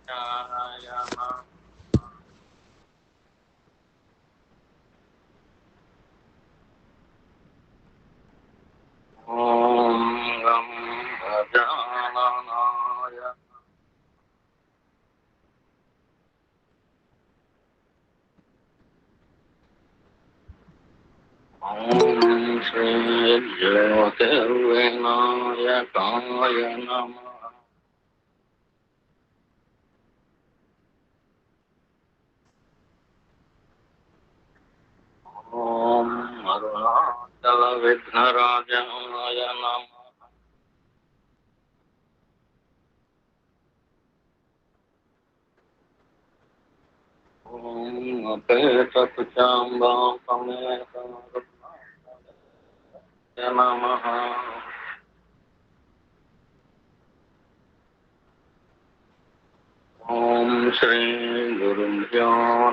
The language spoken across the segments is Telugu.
నారాయణ ఓం గం గజాననాయ ఓం శ్రీ జ్యోతిర్వినాయకాయ నమః. ఓం అరుణాచల విఘ్నరాజాయ నమః. ఓం అపేతకుచాంబా సమేత నమః. ఓం శ్రీ గురుభ్యో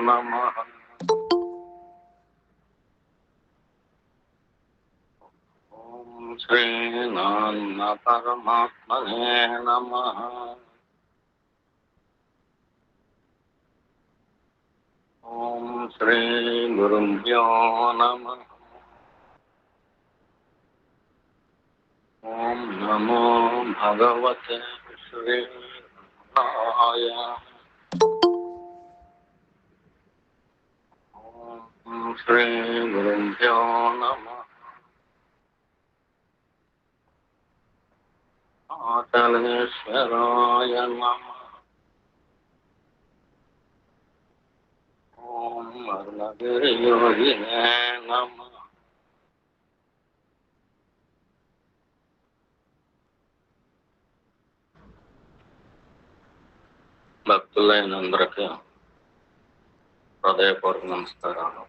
నమః. ఓం శ్రీ నాన్న పరమాత్మనే నమః. ఓం శ్రీ గురుభ్యో నమః. ఓం నమో భగవతే శ్రీరాయ. ఓం శ్రీ గురుభ్యో నమః. అచలేశ్వరాయ నమః. ఓం అరుణగిరియోగినే నమః. భక్తులైనందరికీ హృదయపూర్వక నమస్కారాలు.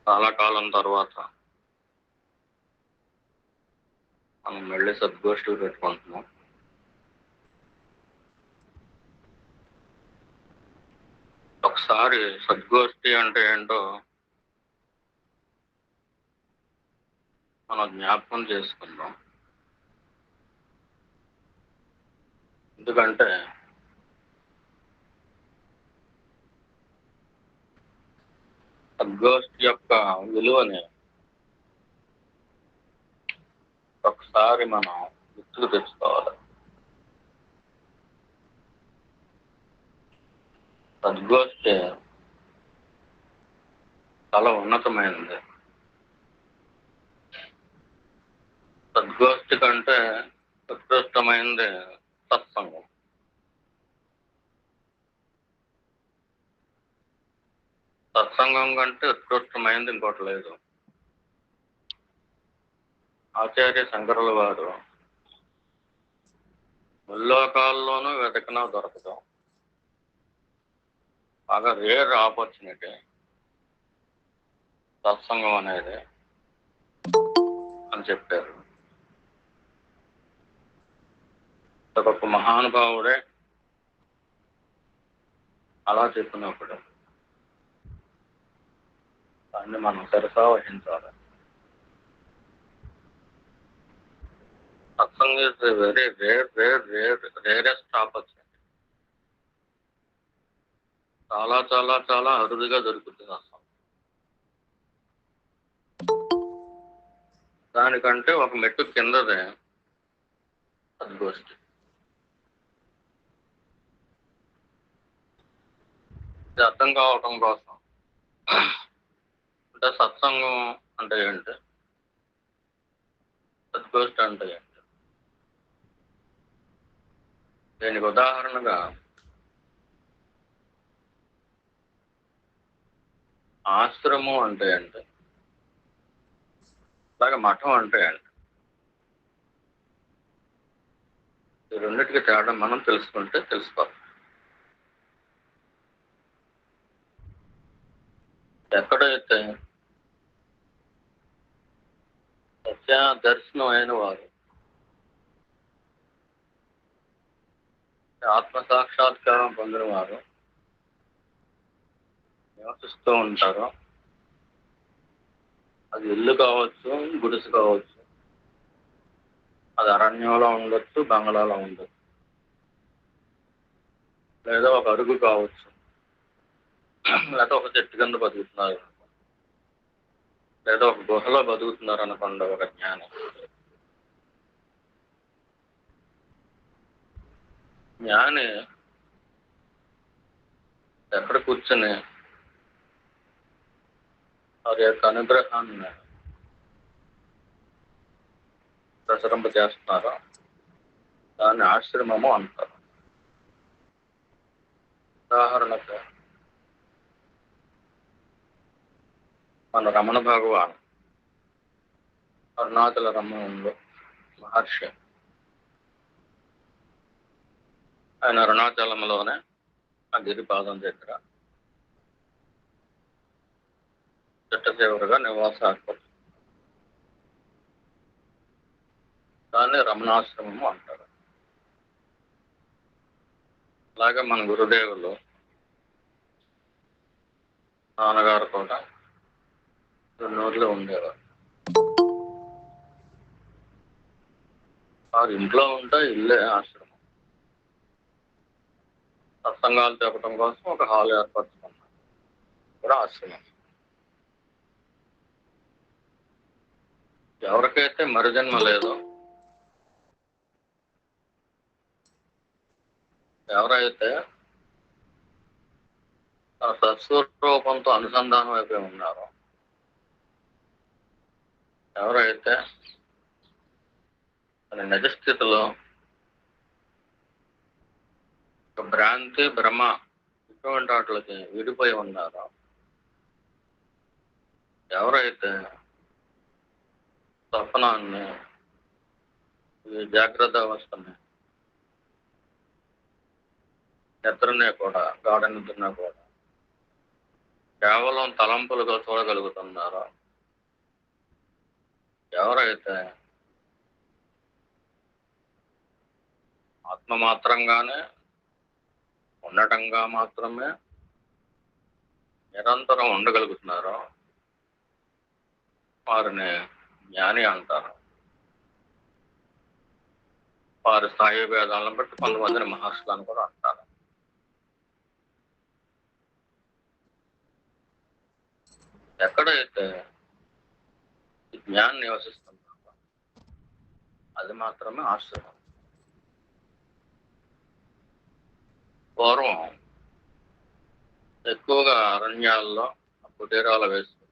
చాలా కాలం తర్వాత మనం మళ్ళీ సద్గోష్ఠులు పెట్టుకుంటున్నాం. ఒకసారి సద్గోష్ఠి అంటే ఏంటో మనం జ్ఞాపకం చేసుకుందాం. ఎందుకంటే సద్గోష్ఠి యొక్క విలువని ఒకసారి మనం గుర్తుకు తెచ్చుకోవాలి. సద్గోష్ఠి చాలా ఉన్నతమైనది. సద్గోష్ఠి కంటే ఉత్కృష్టమైనది సత్సంగం. సత్సంగం కంటే ఉత్కృష్టమైనది ఇంకోటి లేదు. ఆచార్య శంకరుల వారు ముల్లోకాల్లోనూ వెతకినా దొరకదు, బాగా రేర్ ఆపర్చునిటీ సత్సంగం అనేది అని చెప్పారు. ఒక్కొక్క మహానుభావుడే అలా చెప్పినప్పుడు దాన్ని మనం సరసా వహించాలి. సత్సంగం ఇస్ వెరీ రేరెస్ట్ ఆపర్చునిటీ. చాలా చాలా చాలా అరుదుగా దొరుకుతుంది అసలు. దానికంటే ఒక మెట్టు కిందదే సద్గోష్ఠి. ఇది అర్థం కావటం కోసం అంటే సత్సంగం అంటే ఏంటి, సద్గోష్ఠి అంటే ఏంటి, దీనికి ఉదాహరణగా ఆశ్రమం అంటే ఏంటి, అలాగే మఠం అంటే ఏంటి, ఈ రెండింటికి తేడా మనం తెలుసుకుంటే తెలుసుకోవాలి. ఎక్కడైతే సత్య దర్శనం అయిన వారు, ఆత్మ సాక్షాత్కారం పొందిన వారు నివసిస్తూ ఉంటారో, అది ఇల్లు కావచ్చు, గుడిసె కావచ్చు, అది అరణ్యంలో ఉండొచ్చు, బంగ్లాలో ఉండొచ్చు, లేదా ఒక అరుగు కావచ్చు, లేదా ఒక చెట్టు కింద బతుకుతున్నారు, లేదా ఒక గుహలో బతుకుతున్నారు అనుకోండి ఒక జ్ఞాని. జ్ఞాని ఎక్కడ కూర్చొని వారి యొక్క అనుగ్రహాన్ని ప్రసరింపజేస్తున్నారో దాన్ని ఆశ్రమము అంటారు. ఉదాహరణకు మన రమణ భగవాన్ అరుణాచల రమణుడు మహర్షి, ఆయన అరుణాచలంలోనే ఆ గిరిపాదం దగ్గర చిట్టచివరిగా నివాస ఏర్పడుతుంది. దాన్ని రమణాశ్రమము అంటారు. అలాగే మన గురుదేవులు నాన్నగారు కూడా ఊర్లో ఉండేవారు. వారు ఇంట్లో ఉంటే ఇల్లే ఆశ్రమం. సత్సంగాలు చెప్పడం కోసం ఒక హాల్ ఏర్పరచుకున్నారు, కూడా ఆశ్రమం. ఎవరికైతే మరుజన్మ లేదో, ఎవరైతే తన సత్స్వరూపంతో అనుసంధానం అయిపోయి ఉన్నారో, ఎవరైతే తన నిజస్థితిలో భ్రాంతి భ్రమ ఇటువంటి వాటికి విడిపోయి ఉన్నారో, ఎవరైతే స్వప్నాన్ని, ఈ జాగ్రత్త అవస్థని, నిద్రనే కూడా, గాఢ నిద్రనే కూడా కేవలం తలంపులుగా చూడగలుగుతున్నారో, ఎవరైతే ఆత్మ మాత్రంగానే ఉండటంగా మాత్రమే నిరంతరం ఉండగలుగుతున్నారో వారిని జ్ఞాని అంటారు. వారి స్థాయి భేదాలను బట్టి కొంతమందిని మహర్షులను కూడా అంటారు. ఎక్కడైతే జ్ఞానం నివసిస్తుందో అది మాత్రమే ఆశ్రమం. పూర్వం ఎక్కువగా అరణ్యాల్లో కుటీరాలు వేసుకునేవారు.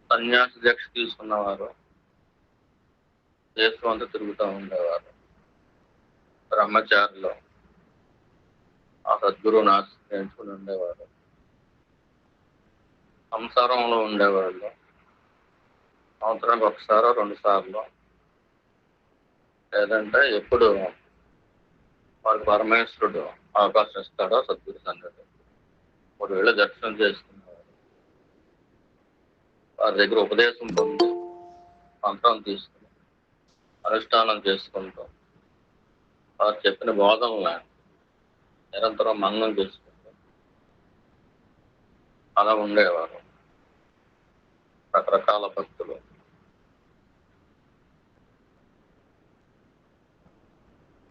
సన్యాసి దీక్ష తీసుకున్నవారు దేశం అంతా తిరుగుతూ ఉండేవారు. బ్రహ్మచారులు ఆ సద్గురువుని ఆశ్రయించుకుని ఉండేవారు. సంసారంలో ఉండేవాళ్ళు సంవత్సరానికి ఒకసారో 2 సార్లు, లేదంటే ఎప్పుడు వారికి పరమేశ్వరుడు అవకాశం ఇస్తాడో సద్గురు సన్నిధి 3 వేళ దర్శనం చేసుకునేవారు. వారి దగ్గర ఉపదేశం పొంది మంత్రం తీసుకుని అనుష్ఠానం చేసుకుంటూ వారు చెప్పిన బోధనలను నిరంతరం మననం చేసుకుంటూ అలా ఉండేవారు రకరకాల భక్తులు.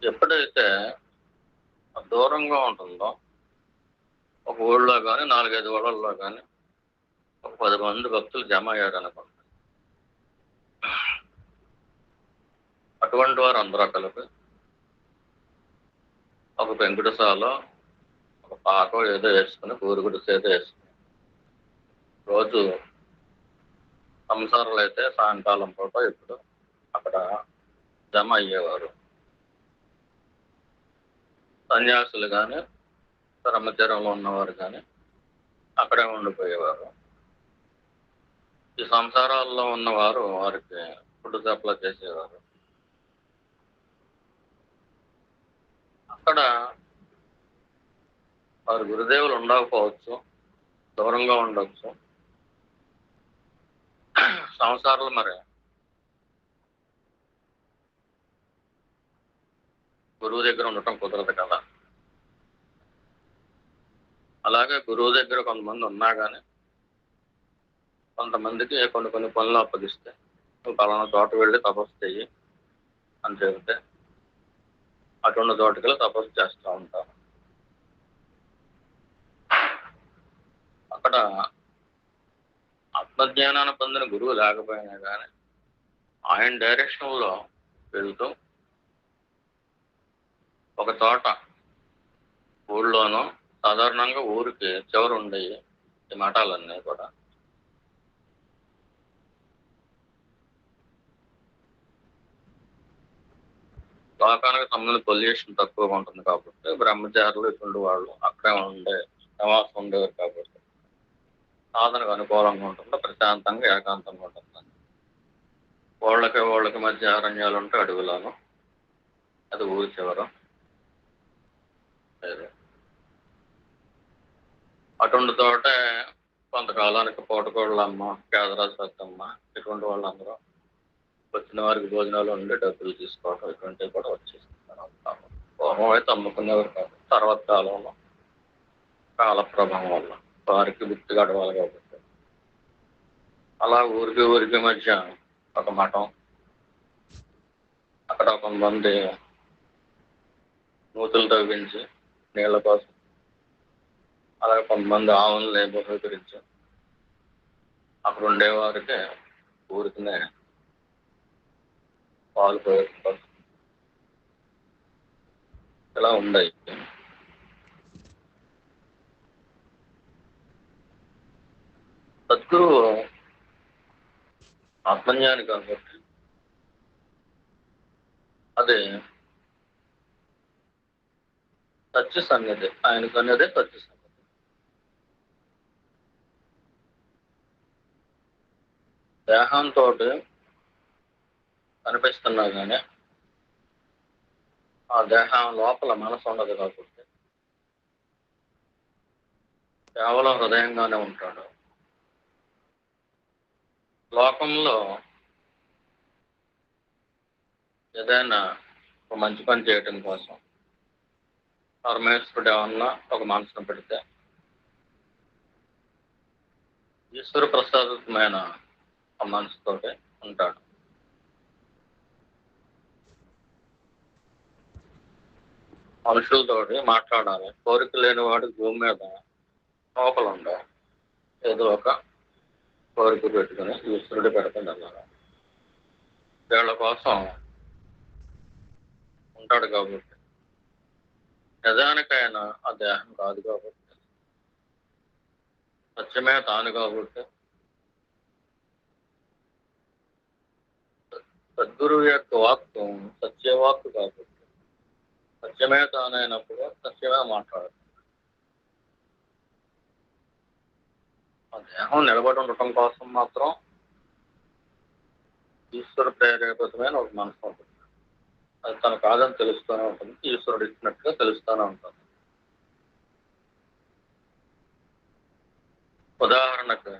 ఎప్పుడైతే దూరంగా ఉంటుందో, ఒక ఊళ్ళో కానీ 4-5 ఊళ్ళల్లో కానీ ఒక 10 మంది భక్తులు జమ అయ్యారు అనుకోండి, అటువంటి వారు అందరూ కలిపి ఒక పెంకుటిసాలో ఒక పాకో ఏదో వేసుకుని, పూరుగుడిస ఏదో వేసుకుని రోజు సంసారాలు అయితే సాయంకాలం పూట ఇప్పుడు అక్కడ జమ అయ్యేవారు. సన్యాసులు కానీ బ్రహ్మచర్యంలో ఉన్నవారు కానీ అక్కడే ఉండిపోయేవారు. ఈ సంసారాల్లో ఉన్నవారు వారికి ఫుడ్ సప్లై చేసేవారు. అక్కడ వారి గురుదేవులు ఉండకపోవచ్చు, దూరంగా ఉండవచ్చు. సంసారాలు మరి గురువు దగ్గర ఉండటం కుదరదు కదా. అలాగే గురువు దగ్గర కొంతమంది ఉన్నా కానీ కొంతమందికి కొన్ని పనులు అప్పగిస్తే నువ్వు పలానా చోట వెళ్ళి తపస్సు చెయ్యి అని చెబితే అటువంటి చోటుకెళ్ళి తపస్సు చేస్తూ ఉంటారు. అక్కడ ఆత్మజ్ఞానాన్ని పొందిన గురువు లేకపోయినా కానీ ఆయన డైరెక్షన్లో వెళ్తూ ఒక చోట ఊళ్ళోనూ సాధారణంగా ఊరికి చివరు ఉండేవి ఈ మఠాలన్నీ కూడా. లోకానికి సంబంధించిన పొల్యూషన్ తక్కువగా ఉంటుంది కాబట్టి బ్రహ్మచారులు ఇటువంటి వాళ్ళు అక్కడే నివాసం ఉండేవారు కాబట్టి సాధనకు అనుకూలంగా ఉంటుంది, ప్రశాంతంగా ఏకాంతంగా ఉంటుంది. వాళ్ళకి మధ్య అరణ్యాలు ఉంటే అడవులను, అది ఊరి చివర. అటువంటి తోట కొంతకాలానికి పూటకోళ్ళమ్మ, పేదరాజు పెద్దమ్మ ఇటువంటి వాళ్ళందరూ వచ్చిన వారికి భోజనాలు ఉండి డబ్బులు తీసుకోవడం ఇటువంటివి కూడా వచ్చేస్తున్నారు. పూర్వం అయితే అమ్ముకునేవారు కాదు. తర్వాత కాలంలో కాల ప్రభావం వల్ల వారికి గుర్తు గడవాలి కాబట్టి అలా ఊరికి మధ్య ఒక మఠం, అక్కడ కొంతమంది నూతులు తవ్వించి నీళ్ల కోసం, అలాగే కొంతమంది ఆవులని బహుకరించి అక్కడ ఉండేవారికి ఊరికినే పాలు పోయడం ఇలా ఉండయి. సద్గురు ఆత్మజ్ఞాని కాబట్టి అది సత్య సన్నిధి, ఆయనకు అనేది సత్య సన్నిధి. దేహంతో కనిపిస్తున్నా కానీ ఆ దేహం లోపల మనసు ఉండదు కాబట్టి కేవలం హృదయంగానే ఉంటాడు. లోకంలో ఏదైనా ఒక మంచి పని చేయటం కోసం పరమేశ్వరుడు ఏమన్నా ఒక మనసును పెడితే ఈశ్వర ప్రసాదమైన ఆ మనసుతోటి ఉంటాడు. మనుషులతోటి మాట్లాడాలి. కోరిక లేని వాడు భూమి మీద లోపల ఉండాలి. ఏదో ఒక కోరిక పెట్టుకుని ఈశ్వరుడు పెడతాడు అన్నారు. వీళ్ళ కోసం ఉంటాడు కాబట్టి నిజానికైనా ఆ దేహం కాదు కాబట్టి సత్యమే తాను కాబట్టి సద్గురువు యొక్క వాక్కు సత్యవాక్కు కాబట్టి సత్యమే తానైనప్పుడు సత్యమే మాట్లాడదు. ఆ దేహం నిలబడి ఉండటం కోసం మాత్రం ఈశ్వర ప్రేరేపితమైన ఒక మనసు ఉంటుంది. అది తన కాదని తెలుస్తూనే ఉంటుంది, ఈశ్వరుడు ఇచ్చినట్టుగా తెలుస్తూనే ఉంటుంది. ఉదాహరణకు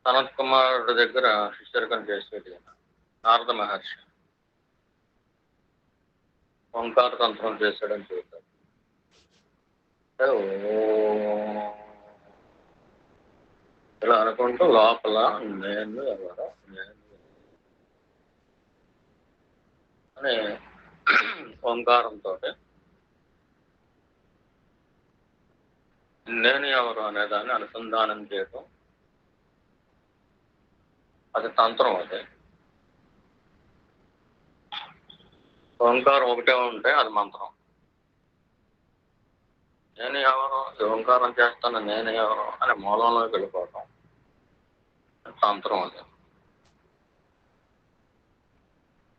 సనత్ కుమారుడి దగ్గర శిష్యరికం చేసేది నారద మహర్షి ఓంకార తంత్రం చేశాడని చెబుతాడు. ఇలా అనుకుంటూ లోపల నేను ఎవరో అని ఓంకారంతో నేను ఎవరు అనేదాన్ని అనుసంధానం చేయటం, అది తంత్రం. అది ఓంకారం ఒకటే ఉంటే అది మంత్రం. నేను ఎవరు, ఓంకారం చేస్తాను నేను ఎవరు అనే మూలంలోకి వెళ్ళిపోవటం తంత్రం. అది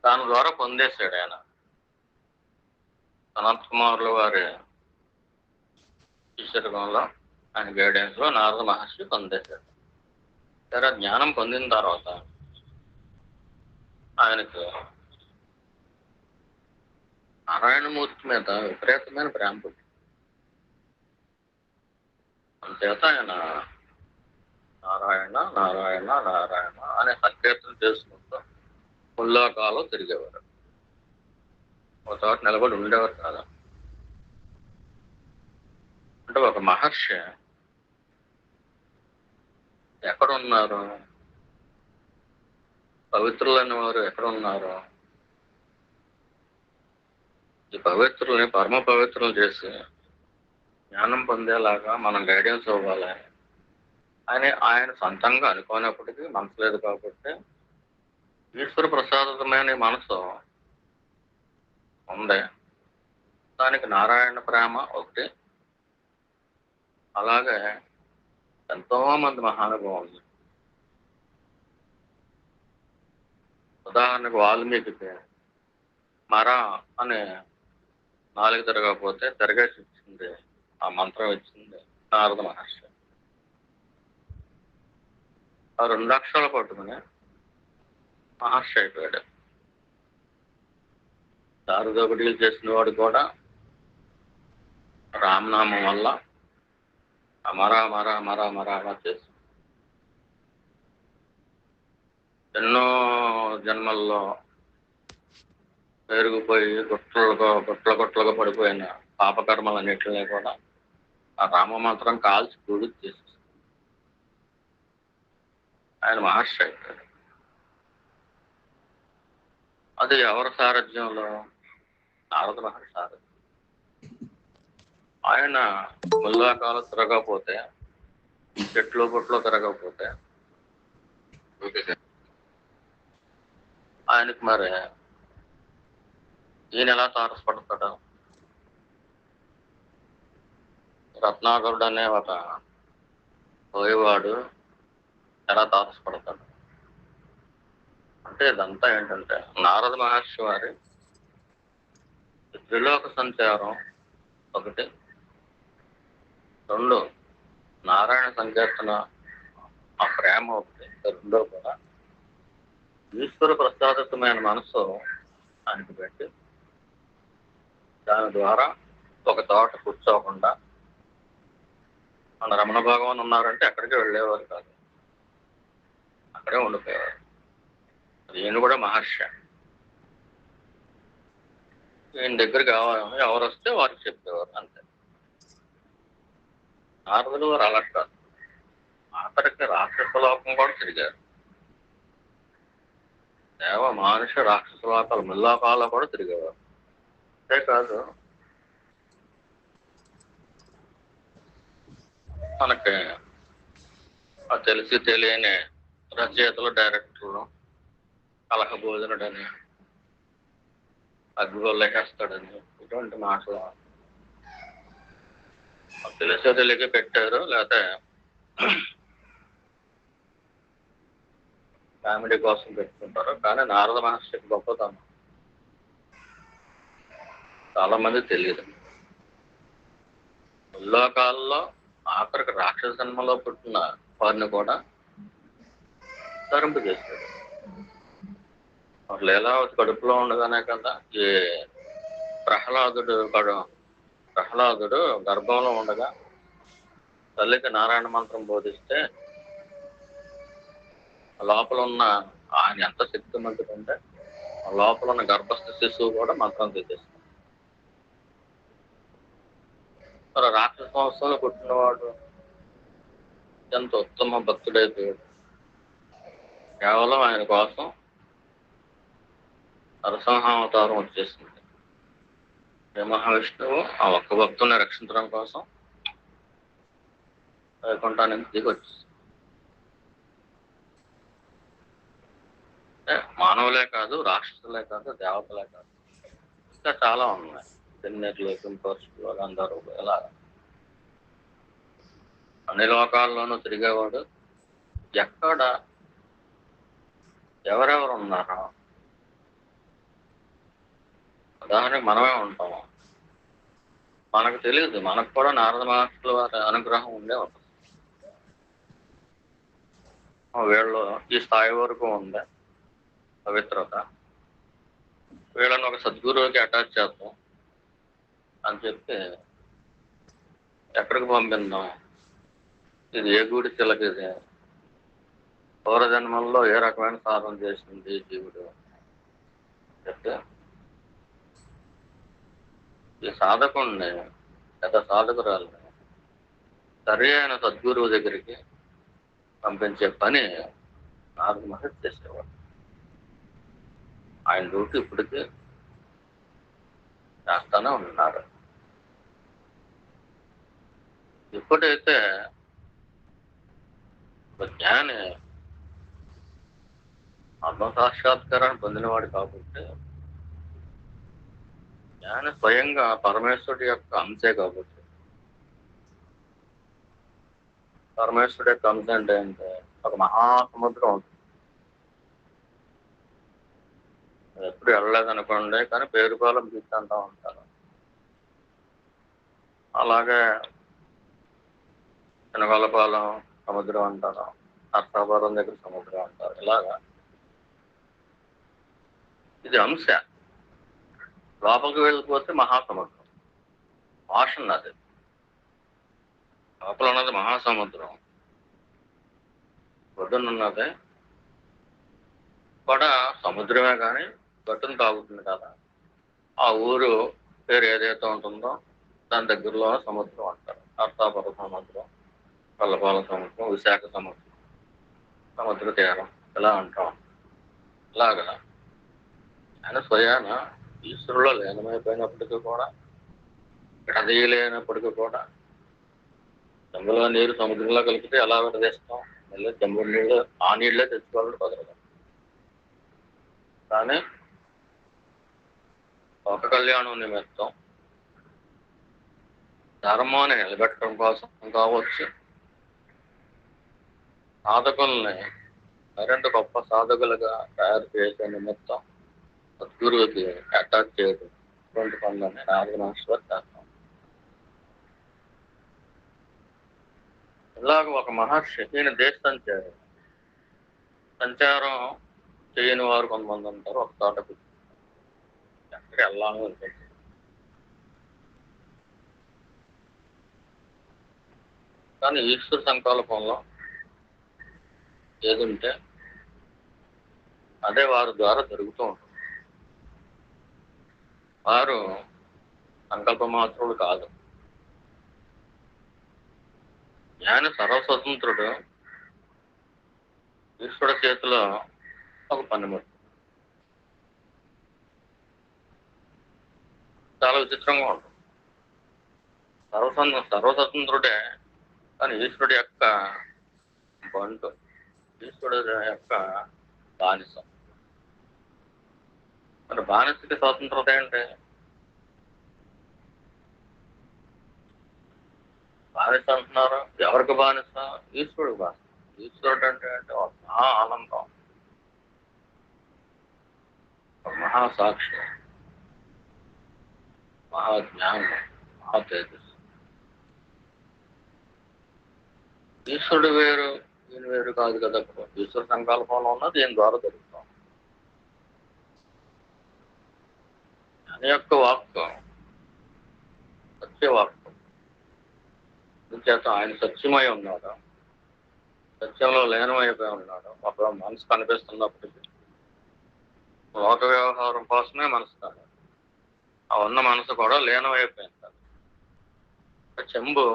దాని ద్వారా పొందేశాడు ఆయన. అనంత్ కుమారుల వారి శిష్యర్గంలో ఆయన గైడెన్స్ లో నారద మహర్షి పొందేశాడు. సరే, జ్ఞానం పొందిన తర్వాత ఆయనకు నారాయణమూర్తి మీద విపరీతమైన ప్రేమ పుట్టింది. అంచేత ఆయన నారాయణ నారాయణ నారాయణ అనే సంకీర్తన చేసుకుంటూ ముల్లోకాలు తిరిగేవారు. ఒక చోట నిలబడి ఉండేవారు కాదు. అంటే ఒక మహర్షి ఎక్కడున్నారు? పవిత్రులైన వారు ఎక్కడున్నారు? ఈ పవిత్రుల్ని పరమ పవిత్రులు చేసి జ్ఞానం పొందేలాగా మనం గైడెన్స్ ఇవ్వాలి అని ఆయన సొంతంగా అనుకోనప్పటికీ మనసు లేదు కాబట్టి ఈశ్వర ప్రసాదమైన ఈ మనసు ఉంది. దానికి నారాయణ ప్రేమ ఒకటి, అలాగే ఎంతో మంది మహానుభావులు. ఉదాహరణకు వాల్మీకి మర అనే నాలుగు తిరగకపోతే తిరగేసి ఇచ్చింది, ఆ మంత్రం ఇచ్చింది నారద మహర్షి. ఆ 2 అక్షరాలు పట్టుకుని మహర్షి అయిపోయాడు. దారుదోపిడీలు చేసిన వాడు కూడా రామనామం వల్ల మరా మరా మరా మరా చేసి ఎన్నో జన్మల్లో పెరిగిపోయి గుట్లుగా పడిపోయిన పాపకర్మలన్నింటినీ కూడా ఆ రామమంత్రం కాల్చి గుడి చేసి ఆయన మహర్షి అయిపోయాడు. అది ఎవరి సారథ్యంలో? నారద మహర్షి సారథ్యం. ఆయన ముల్లాకాలు తిరగకపోతే, చెట్లు గుట్లు తిరగకపోతే ఆయనకి మరి ఈయన ఎలా తారసపడతాడు? రత్నాకరుడు అనే ఒక పోయేవాడు ఎలా తారసపడతాడు? అంటే ఇదంతా ఏంటంటే నారద మహర్షి వారి త్రిలోక సంచారం ఒకటి, 2 నారాయణ సంకీర్తన ఆ ప్రేమ ఒకటి, 2 కూడా ఈశ్వర ప్రసాదితమైన మనసు ఆయనకు పెట్టి దాని ద్వారా ఒక తోట కూర్చోకుండా మన రమణ భగవాన్ ఉన్నారంటే ఎక్కడికి వెళ్ళేవారు కాదు, అక్కడే ఉండిపోయేవారు. ఈయన కూడా మహర్షి. ఈయన దగ్గరికి ఎవరు వస్తే వారికి చెప్పేవారు అంతే. నారదులు వారు అలా కాదు, ఆఖరికి రాక్షస లోకం కూడా తిరిగారు. దేవ మానుష రాక్షస లోకాలు ముల్లోకాల్లో కూడా తిరిగేవారు. అంతేకాదు మనకి తెలిసి తెలియని రచయితలు, డైరెక్టర్లు కలహ భోజనుడని, అగ్నిగొల్లకేస్తాడని ఇటువంటి మాటలు తెలిసో తెలియక పెట్టారు, లేకపోతే కామెడీ కోసం పెట్టుకుంటారు. కానీ నారద మహర్షికి గొప్పతనం చాలా మంది తెలియదు. ముల్లోకాల్లో ఆఖరికి రాక్షస జన్మలో పుట్టిన వారిని కూడా తరింపు చేశాడు. లీలావతి కడుపులో ఉండగానే కదా ఈ ప్రహ్లాదుడు గర్భంలో ఉండగా తల్లికి నారాయణ మంత్రం బోధిస్తే లోపల ఉన్న ఆయన ఎంత శక్తిమంతుడంటే ఆ లోపల ఉన్న గర్భస్థ శిశువు కూడా మంత్రం తెచ్చేస్తాడు. మరి రాక్షస వంశంలో పుట్టినవాడు ఎంత ఉత్తమ భక్తుడైపోయాడు. కేవలం ఆయన కోసం నరసింహావతారం వచ్చేసింది. శ్రీ మహావిష్ణువు ఆ ఒక్క భక్తుల్ని రక్షించడం కోసం వైకుంఠానికి దిగి వచ్చేసింది. మానవులే కాదు, రాక్షసులే కాదు, దేవతలే కాదు, ఇంకా చాలా ఉన్నాయి. తిన్నెట్లు, పింపర్స్లు, అందరూ ఇలా అన్ని లోకాల్లోనూ తిరిగేవాడు. ఎక్కడ ఎవరెవరు ఉన్నారో ఉదాహరణకి మనమే ఉంటాము, మనకు తెలియదు. మనకు కూడా నారద మహర్షుల వారి అనుగ్రహం ఉండే ఉంటుంది. వీళ్ళు ఈ స్థాయి వరకు ఉంది పవిత్రత, వీళ్ళని ఒక సద్గురువుకి అటాచ్ చేద్దాం అని చెప్పి ఎక్కడికి పంపిందాం, ఇది ఏ గుడి చిలక, ఇది పూర్వజన్మల్లో ఏ రకమైన సాధన చేసింది జీవుడు చెప్తే ఈ సాధకుడిని లేదా సాధకురాలని సరి అయిన సద్గురువు దగ్గరికి పంపించే పని నారద మహర్షి చేసేవాడు. ఆయన డ్యూటీ ఇప్పటికీ చేస్తానే ఉన్నారు. ఎప్పుడైతే ఒక జ్ఞాని ఆత్మ సాక్షాత్కారాన్ని పొందినవాడు కాబట్టి, జ్ఞాని స్వయంగా పరమేశ్వరుడి యొక్క అంశే కాబట్టి, పరమేశ్వరుడి యొక్క అంశ అంటే ఒక మహాసముద్రం ఉంటుంది. ఎప్పుడు వెళ్ళలేదనుకోండి, కానీ పేరుపాలెం బీచ్ అంటూ ఉంటారు. అలాగే చినగొల్లపాలెం సముద్రం అంటారు, నర్సాపురం దగ్గర సముద్రం అంటారు. ఇలాగా ఇది అంశ. లోపలికి వెళ్ళిపోతే మహాసముద్రం, ఓషన్ అది. లోపల ఉన్నది మహాసముద్రం, ఒడ్డునున్నది కూడా సముద్రమే, కానీ గట్టును తాగుతుంది కదా. ఆ ఊరు పేరు ఏదైతే ఉంటుందో దాని దగ్గరలో సముద్రం అంటారు. నర్సాపురం సముద్రం, కొల్లపాలెం సముద్రం, విశాఖ సముద్రం, సముద్ర తీరం ఇలా అంటాం. ఇలాగా ఆయన స్వయాన ఈశ్వరులో లీనమైపోయినప్పటికీ కూడా, విడదీయలేనప్పటికీ కూడా, చెంబులో నీరు సముద్రంలో కలిపితే ఎలా విడదీస్తాం? మళ్ళీ చెంబు నీళ్ళు ఆ నీళ్ళే తెచ్చుకోవాలని కుదరదు. కానీ ఒక కళ్యాణం నిమిత్తం ధర్మాన్ని నిలబెట్టడం కోసం కావచ్చు, సాధకుల్ని మరింత గొప్ప సాధకులుగా తయారు చేసే నిమిత్తం సద్గురువుకి అటాచ్ చేయడం, ఇటువంటి పనులని నారద మహర్షి చేస్తాం. ఇలాగ ఒక మహర్షి ఈయన దేశ సంచారం చేయని వారు కొంతమంది ఉంటారు. ఒక చోట ఎక్కడికి వెళ్ళాలని ఉంటుంది. కానీ ఈశ్వర సంకల్పంలో ఏదుంటే అదే వారి ద్వారా జరుగుతూ ఉంటుంది. వారు సంకల్ప మాత్రుడు కాదు. జ్ఞాని సర్వస్వతంత్రుడు. ఈశ్వరుడు చేతిలో ఒక పనిముట్టు. చాలా విచిత్రంగా ఉంటుంది. సర్వస్వతంత్రుడే, కానీ ఈశ్వరుడు యొక్క బంటు, ఈశ్వరుడు యొక్క బానిస. మరి బానిసకి స్వతంత్రత ఏంటి? బానిస అంటున్నారు, ఎవరికి బానిస? ఈశ్వరుడు బానిస. ఈశ్వరుడు అంటే ఒక మహా ఆనందం, ఒక మహాసాక్షి, మహాజ్ఞానం, మహా తేజస్సు. ఈశ్వరుడు వేరు, ఈయన వేరు కాదు కదా. ఈశ్వర సంకల్పంలో ఉన్నది దీని ద్వారా జరుగుతాం. దాని యొక్క వాక్కు సత్యవాక్కు. చేత ఆయన సత్యమై ఉన్నాడు, సత్యంలో లీనమైపోయి ఉన్నాడు. ఒక మనసు కనిపిస్తున్నప్పటికీ లోక వ్యవహారం కోసమే మనసు కాదు, ఆ ఉన్న మనసు కూడా లీనమైపోయింది. చెంబు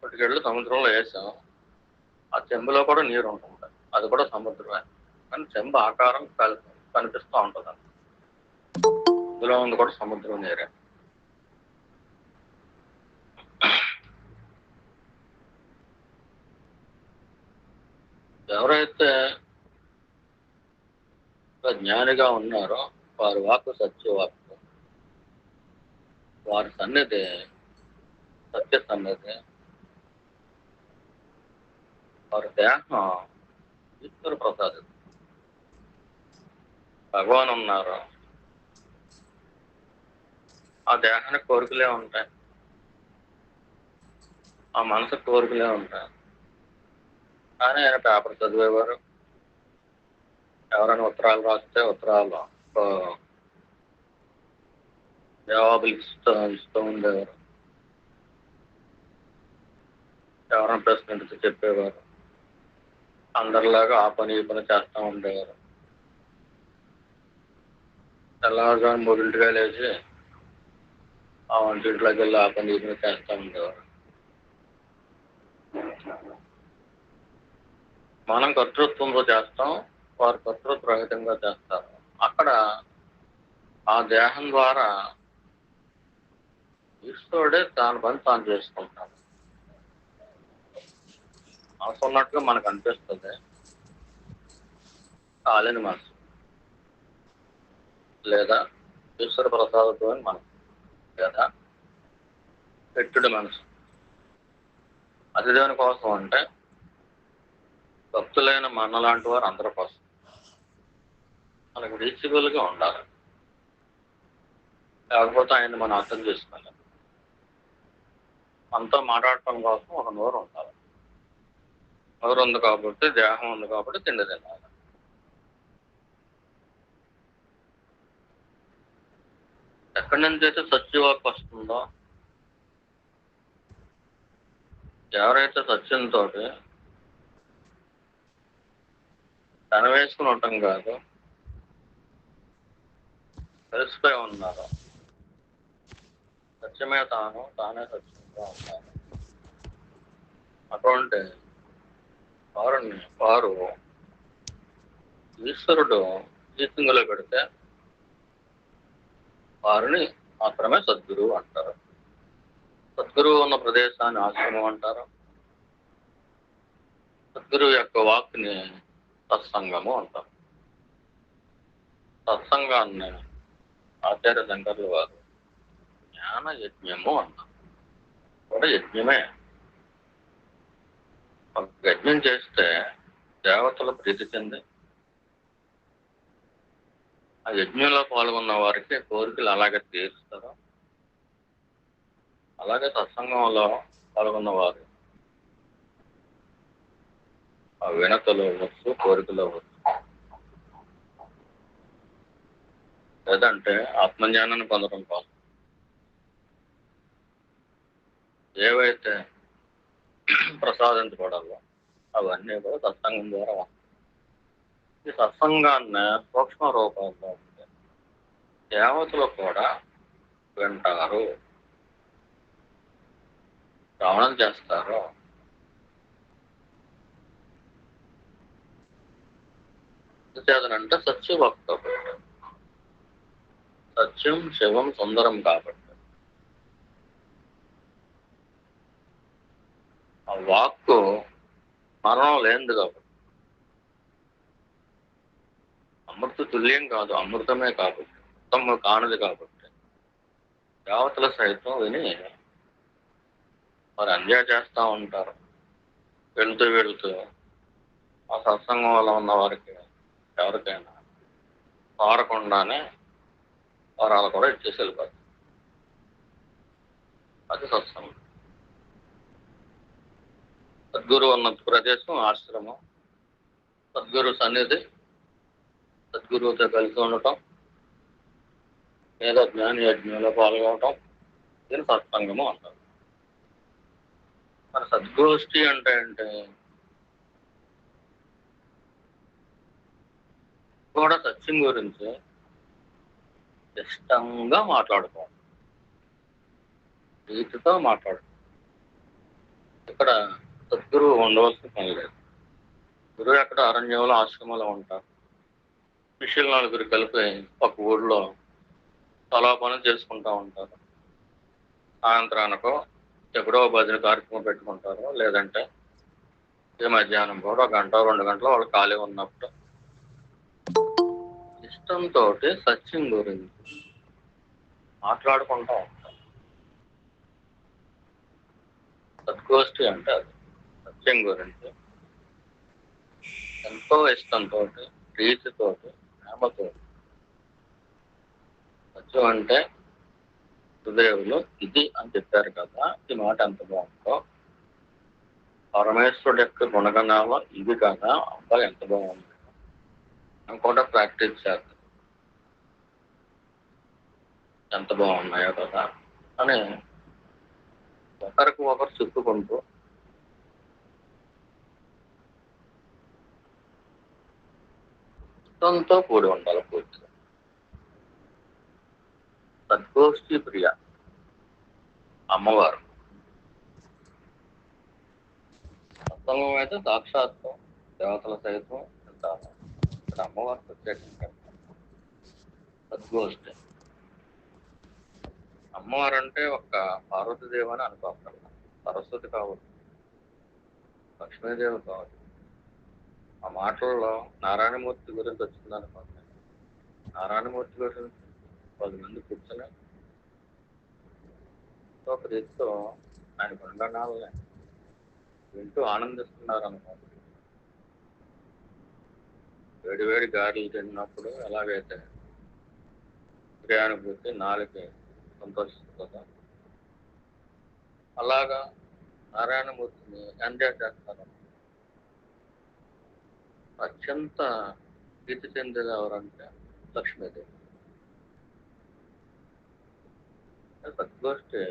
పట్టుకెళ్ళి సముద్రంలో వేసాం, ఆ చెంబులో కూడా నీరు ఉంటుంది, అది కూడా సముద్రమే. కానీ చెంబు ఆకారం కనిపిస్తూ ఉంటుంది, ఇందులో ఉంది కూడా సముద్రం నీరే. ఎవరైతే జ్ఞానిగా ఉన్నారో వారి వాక్కు సత్యవాక్కు, వారి సన్నిధి సత్య సన్నిధి, వారి దేహం ఈశ్వర ప్రసాదం. భగవాన్ ఉన్నారు, ఆ దేహానికి కోరికలే ఉంటాయి, ఆ మనసుకు కోరికలే ఉంటాయి. కానీ ఆయన పేపర్ చదివేవారు, ఎవరైనా ఉత్తరాలు రాస్తే ఉత్తరాలు జవాబులు ఇస్తూ ఉండేవారు, ఎవరైనా ప్రశ్న అడిగితే చెప్పేవారు. అందరిలాగా ఆ పని ఈ పని చేస్తూ ఉండేవారు. తెల్లవారుజాము 3ంటిగా లేచి ఆ వంటింట్లోకి వెళ్ళి ఆ పని ఈ పని చేస్తూ ఉండేవారు. మనం కర్తృత్వంతో చేస్తాం, వారు కర్తృత్వ రహితంగా చేస్తారు. అక్కడ ఆ దేహం ద్వారా ఈశ్వరుడే దాని పని తాను చేసుకుంటాడు. మనసు ఉన్నట్టుగా మనకు అనిపిస్తుంది, కాలేని మనసు లేదా ఈశ్వర ప్రసాదంతో మనసు లేదా పెట్టుడి మనసు. అది దేని కోసం అంటే భక్తులైన మన లాంటి వారు అందరి కోసం మనకు రీచబుల్గా ఉండాలి. లేకపోతే ఆయన మనం అర్థం చేసుకోలేం. మనతో మాట్లాడటం కోసం ఒక నోరు ఉండాలి. నోరు ఉంది కాబట్టి, దేహం ఉంది కాబట్టి తిండి తినాలి. ఎక్కడి నుంచి అయితే సత్యవాక్ వస్తుందో, ఎవరైతే సత్యంతో తన వేసుకుని ఉండటం కాదు, తెలిసిపోయి ఉన్నారు, సత్యమే తాను, తానే సత్యంగా ఉన్నారు. అటువంటి వారు ఈశ్వరుడు జీవితంలో పెడితే వారిని మాత్రమే సద్గురువు అంటారు. సద్గురువు ఉన్న ప్రదేశాన్ని ఆశ్రమం అంటారు. సద్గురువు యొక్క వాక్ని సత్సంగము అంటారు. సత్సంగాన్ని ఆచార్య శంకర్లు వారు జ్ఞాన యజ్ఞము అంటారు. కూడా యజ్ఞమే. ఒక యజ్ఞం చేస్తే దేవతలు ప్రీతి చెంది ఆ యజ్ఞంలో పాల్గొన్న వారికి కోరికలు అలాగే తీరుస్తారు. అలాగే సత్సంగంలో పాల్గొన్న వారు ఆ వినతులు అవ్వచ్చు, కోరికలు అవ్వచ్చు, లేదంటే ఆత్మజ్ఞానాన్ని పొందడం కోసం ఏవైతే ప్రసాదించబడాలో అవన్నీ కూడా సత్సంగం ద్వారా వస్తాయి. ఈ సత్సంగాన్ని సూక్ష్మ రూపంలో ఉంటే దేవతలు కూడా వింటారు, శ్రవణం చేస్తారు. చేతనంటే సత్యభక్త, సత్యం శివం సుందరం కాబట్టి ఆ వాక్కు మరణం లేనిది కాబట్టి, అమృత తుల్యం కాదు, అమృతమే కాబట్టి, ఉత్తమ కానిది కాబట్టి దేవతలు సైతం విని వారు ఎంజాయ్ చేస్తూ ఉంటారు. వెళుతూ వెళుతూ ఆ సత్సంగం వల్ల ఉన్న వారికి ఎవరికైనా పారకుండానే వరాలు కూడా ఇచ్చేసి వెళ్ళిపోతారు. అది సత్సంగం. సద్గురు ఉన్న ప్రదేశం ఆశ్రమం, సద్గురు సన్నిధి, సద్గురువుతో కలిసి ఉండటం, లేదా జ్ఞాని యజ్ఞంలో పాల్గొనటం, దీని సత్సంగము అంటారు. మన సద్గోష్ఠి అంటే ఏంటి? కూడా సత్యం గురించి ఇష్టంగా మాట్లాడుకోవాలి, రీతితో మాట్లాడుకోవాలి. ఇక్కడ సద్గురువు ఉండవలసిన పని లేదు. గురువు ఎక్కడ అరణ్యంలో ఆశ్రమంలో ఉంటారు. శిష్యులు నలుగురు కలిపి ఒక ఊళ్ళో తలా పనులు చేసుకుంటూ ఉంటారు. సాయంత్రానికో ఎక్కడో భజన కార్యక్రమం పెట్టుకుంటారు, లేదంటే ఈ మధ్యాహ్నం కూడా 1 గంట 2 గంటలు వాళ్ళు ఖాళీ ఉన్నప్పుడు ఇష్టంతో సత్యం గురించి మాట్లాడుకుంటూ ఉంటారు. సద్గోష్ఠి అంటే అది సత్యం గురించి ఎంతో ఇష్టంతో, ప్రీతితో, ప్రేమతో. సత్యం అంటే హృదయంలో ఇది అని చెప్పారు కదా, ఈ మాట ఎంత బాగుందో. పరమేశ్వరుడు యొక్క గుణగణాలు ఇది కదా, అబ్బాయి ఎంత బాగుంది అని కూడా ప్రాక్టీస్ చేస్తారు. ఎంత బాగున్నాయో కదా అని ఒకరికి ఒకరు చెప్పుకుంటూ ఇష్టంతో కూడి ఉండాలి పూర్తిగా. సద్గోష్ఠి ప్రియ అమ్మవారు. సత్సంగం అయితే సాక్షాత్తు దేవతలు సైతం తింటారు. ఇక్కడ అమ్మవారు ప్రత్యేకంగా సద్గోష్ఠి. అమ్మవారు అంటే ఒక పార్వతీదేవి అని అనుకోగలం. సరస్వతి కావచ్చు, లక్ష్మీదేవి కావచ్చు. ఆ మాటల్లో నారాయణమూర్తి గురించి వచ్చిందనుకోండి, నారాయణమూర్తి గురించి 10 మంది కూర్చొని ఒక రీతితో ఆయన గుణగణాలని వింటూ ఆనందిస్తున్నారు అనుకోండి. వేడి వేడి గారెలు తిన్నప్పుడు ఎలాగైతే ప్రియానుభూతి నాలుగు సంతోషిస్తుందో అలాగా నారాయణమూర్తిని ఎంజాయ్ చేస్తారు. అత్యంత ప్రీతి చెందేది ఎవరంటే లక్ష్మీదేవి. సద్గోష్ఠి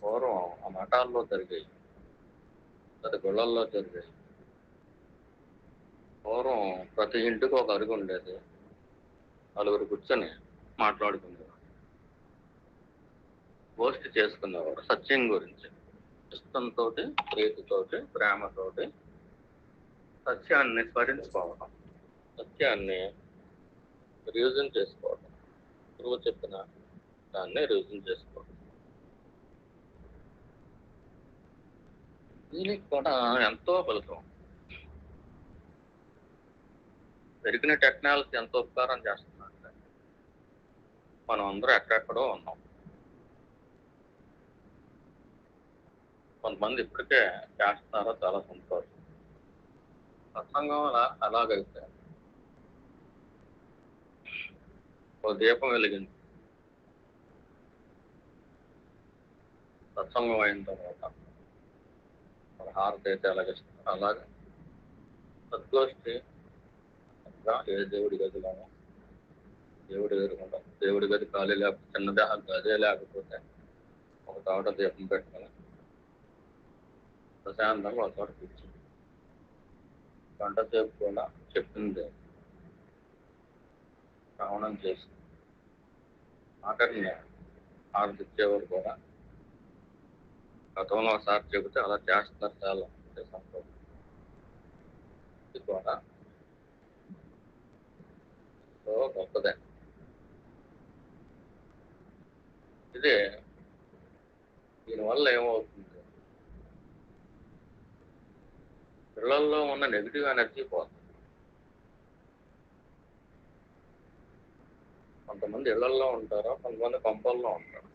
పూర్వం ఆ మఠాల్లో జరిగాయి, ప్రతి గుళ్ళల్లో జరిగాయి. పూర్వం ప్రతి ఇంటికి ఒక అరుగు ఉండేది, నలుగురు కూర్చొని మాట్లాడుకునేవారు, గోష్ఠి చేసుకునేవారు సత్యం గురించి. ఇష్టంతో, ప్రీతితోటి, ప్రేమతోటి సత్యాన్ని స్మరించుకోవడం, సత్యాన్ని రివిజన్ చేసుకోవడం, గురువు చెప్పిన దాన్ని రివిజన్ చేసుకోవడం. దీనికి కూడా ఎంతో ఫలితం. పెరిగిన టెక్నాలజీ ఎంతో ఉపకారం చేస్తుందంటే మనం అందరూ ఎక్కడెక్కడో ఉన్నాం. కొంతమంది ఇప్పటికే చేస్తున్నారో చాలా సంతోషం. సత్సంగం అలాగైతే ఓ దీపం వెలిగింది, సత్సంగం అయిన తర్వాత హారతి అయితే ఎలాగిస్తారు అలాగే సద్గోష్ఠి ఏ దేవుడి గదిలోనో దేవుడి ఎదురుకుంటాం. దేవుడి గది ఖాళీ లేకపోతే చిన్నదే గదే లేకపోతే ఒక చోట దీపం పెట్టుకుని ప్రశాంతంగా ఒక చోట కూర్చుంది గంట సేపు కూడా చెప్పింది శ్రవణం చేసి ఆఖరిని హారతి ఇచ్చేవారు కూడా గతంలో ఒకసారి చెబితే అలా చేస్తున్నారు చాలా సంతోషం. ఇది కూడా గొప్పదే. ఇదే దీనివల్ల ఏమవుతుంది, పిల్లల్లో ఉన్న నెగిటివ్ ఎనర్జీ పోతుంది. కొంతమంది ఇళ్లల్లో ఉంటారు, కొంతమంది కొంపల్లో ఉంటారు.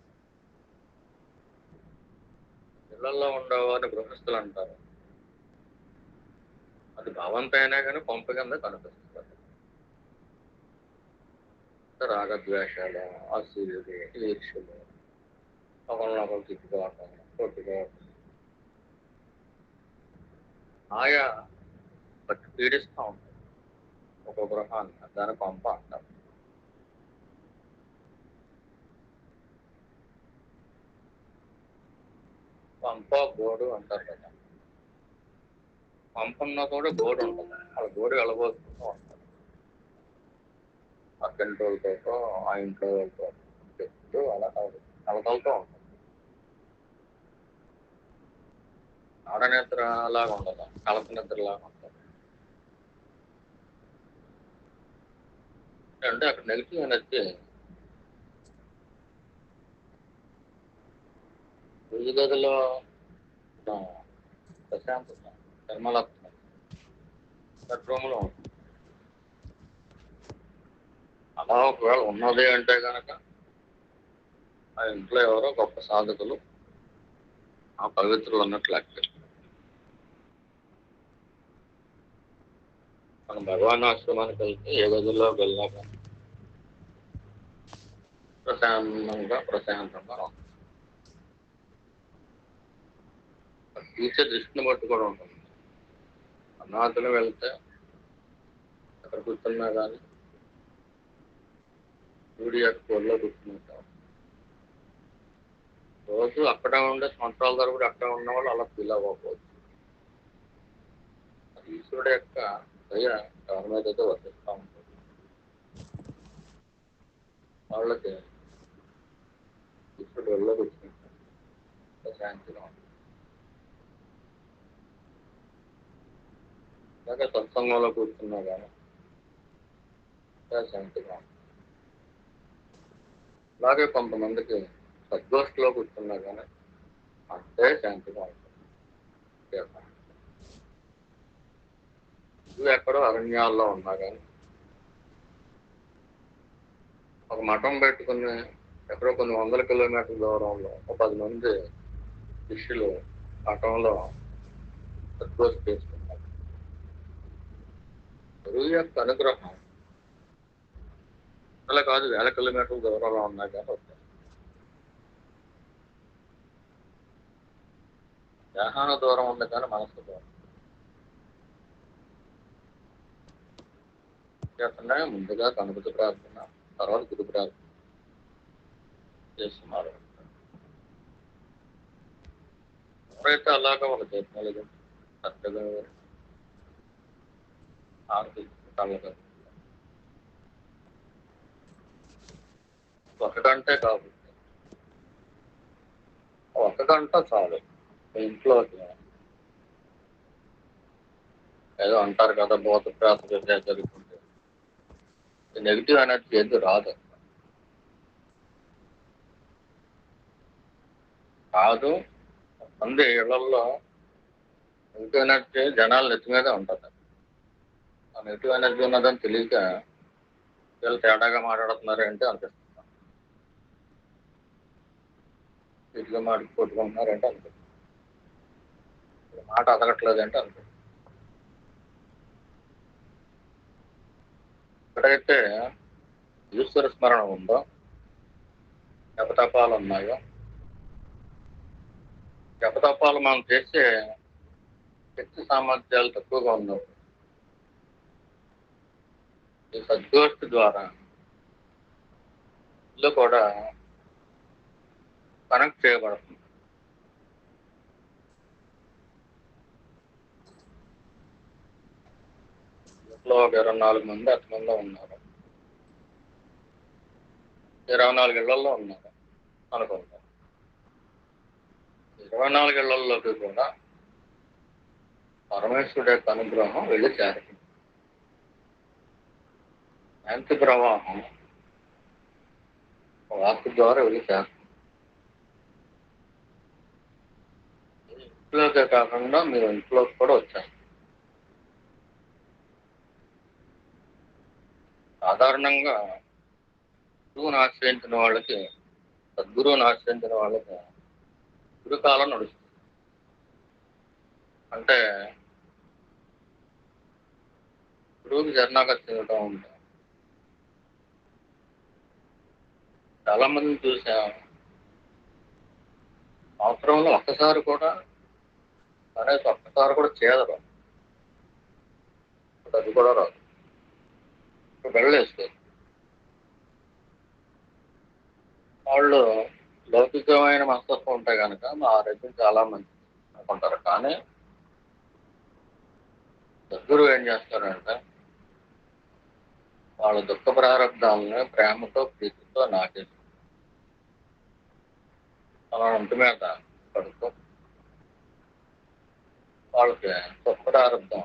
ఇళ్లల్లో ఉండేవారిని గృహస్థులు అంటారు. అది భవంతి అయినా కానీ కొంప కింద కనిపిస్తుంది. రాగద్వేషాలు, అసూయలు, ఈర్ష్యలు, ఒకళ్ళొకళ్ళు తిట్టుకోవటం, కొట్టుకోవటం, ఆయా బట్టి పీడిస్తూ ఉంటాయి ఒక గృహాన్ని. దాని కొంప అంటారు. పంప గోడు అంటారు కదా. పంపన్న కూడా గోడు ఉంటుంది, ఆ గోడు వెళ్ళబోతుంటూ ఉంటారు. పక్కింటి వాళ్ళతో ఆ ఇంట్లో వాళ్ళతో చెప్తూ అలా కలతలతో ఉంటుంది. ఆడ నిద్ర లాగా ఉండదు, కలత నిద్ర లాగా ఉంటుంది. అంటే అక్కడ నెగిటివ్ ఎనర్జీ పూజ గదిలో ప్రశాంతత, నిర్మలత్వం బెడ్రూమ్లో ఉంటుంది. అలా ఒకవేళ ఉన్నది అంటే కనుక ఆ ఇంట్లో ఎవరో గొప్ప సాధకులు, ఆ పవిత్రులు అన్నట్లు లెక్క. మనం భగవాన్ ఆశ్రమానికి వెళ్తే ఏ గదిలో వెళ్ళినా కానీ ప్రశాంతంగా ఉంటుంది. తీర్చే దృష్టిని బట్టి కూడా ఉంటుంది. అనాథలు వెళ్తే ఎక్కడ కూర్చున్నా కానీ సూర్యుడి యొక్క కోళ్ళలో కూర్చుంటారు. రోజు అక్కడ ఉండే సంవత్సరాల తరబడి అక్కడ ఉన్న వాళ్ళు అలా ఫీల్ అవ్వకపోవచ్చు. ఈశ్వరుడు యొక్క దయ ఎవరి మీద అయితే వర్తిస్తూ ఉంటుంది. వాళ్ళకి ఈశ్వరుడు వెళ్ళలో కూర్చుంటారు, ప్రశాంతిగా ఉంటుంది. అలాగే సత్సంగంలో కూర్చున్నా కానీ శాంతిగా ఉంటుంది. అలాగే కొంతమందికి సద్గోష్ఠిలో కూర్చున్నా కానీ అంతే శాంతిగా ఉంటుంది. ఇవి ఎక్కడో అరణ్యాల్లో ఉన్నా కానీ ఒక మఠం పెట్టుకుని ఎక్కడో కొన్ని వందల కిలోమీటర్ల దూరంలో ఒక 10 మంది శిష్యులు మఠంలో సద్గోష్ఠి చేసుకుంటారు. గురువు యొక్క అనుగ్రహం అలా కాదు, వేల కిలోమీటర్ల దూరంలో ఉన్నా కానీ వస్తాయి. దేహాన దూరం ఉంది కానీ మనసు దూరం చేస్తున్నా. ముందుగా గణపతి ప్రార్థన, తర్వాత గురు ప్రార్థన చేస్తున్నారు. ఎవరైతే అలాగా ఒక చేతులు చక్కగా ఆర్థిక కళ్ళగా ఒక గంటే కాబట్టి ఒక గంట చాలు. ఇంట్లో ఏదో అంటారు కదా, భూత ప్రార్థన జరుగుతుంది, నెగిటివ్ ఎనర్జీ ఏది రాదు. కాదు, మంది ఇళ్లలో నెగిటివ్ ఎనర్జీ జనాలు నెత్తి మీదే ఉంటుంది. ఆ నెగిటివ్ ఎనర్జీ ఉన్నదని తెలియక వీళ్ళు తేడాగా మాట్లాడుతున్నారు అంటే అనిపిస్తుంది. ఇటుగా కొట్టుకుంటున్నారంటే అనిపిస్తుంది. మాట అదగట్లేదు అంటే అనిపిస్తుంది. ఎక్కడైతే ఈశ్వర స్మరణ ఉందో, జపతపాలు ఉన్నాయో, జపతపాలు మనం చేసే శక్తి సామర్థ్యాలు తక్కువగా ఉన్నప్పుడు ఈ సద్గోష్ఠి ద్వారా ఇల్లు కూడా కనెక్ట్ చేయబడుతుంది. ఇంట్లో ఒక 24 మంది అతమంలో ఉన్నారు, 24 ఇళ్లలో ఉన్నారు అనుకుంటాం. 24 ఇళ్లలోకి కూడా పరమేశ్వరుడు యొక్క అనుగ్రహం వెళ్ళి చేరుతుంది. శాంతి ప్రవాహం వాక్కు ద్వారా వెళ్ళి చేరుతుంది. ఇంట్లోకే కాకుండా మీరు ఇంట్లోకి కూడా వచ్చారు. సాధారణంగా గురువుని ఆశ్రయించిన వాళ్ళకి, సద్గురువుని ఆశ్రయించిన వాళ్ళకి గురుకాలం నడుస్తుంది. అంటే గురువుకి శరణాగతి చెందడం ఉంటుంది. చాలా మందిని చూసా, సంవత్సరంలో ఒక్కసారి కూడా కనీసం ఒక్కసారి కూడా చేయరు, అది కూడా రాదు, వెళ్ళేస్తారు. వాళ్ళు లౌకికమైన మనస్తత్వం ఉంటే కనుక మా ఆరోగ్యం చాలా మంచిది అనుకుంటారు. కానీ సద్గురువు ఏం చేస్తారంటే వాళ్ళ దుఃఖ ప్రారంధాలను ప్రేమతో ప్రీతితో నాటేస్తారు. అలా ఒంటి మీద పడుతూ వాళ్ళకి దుఃఖ ప్రారంధం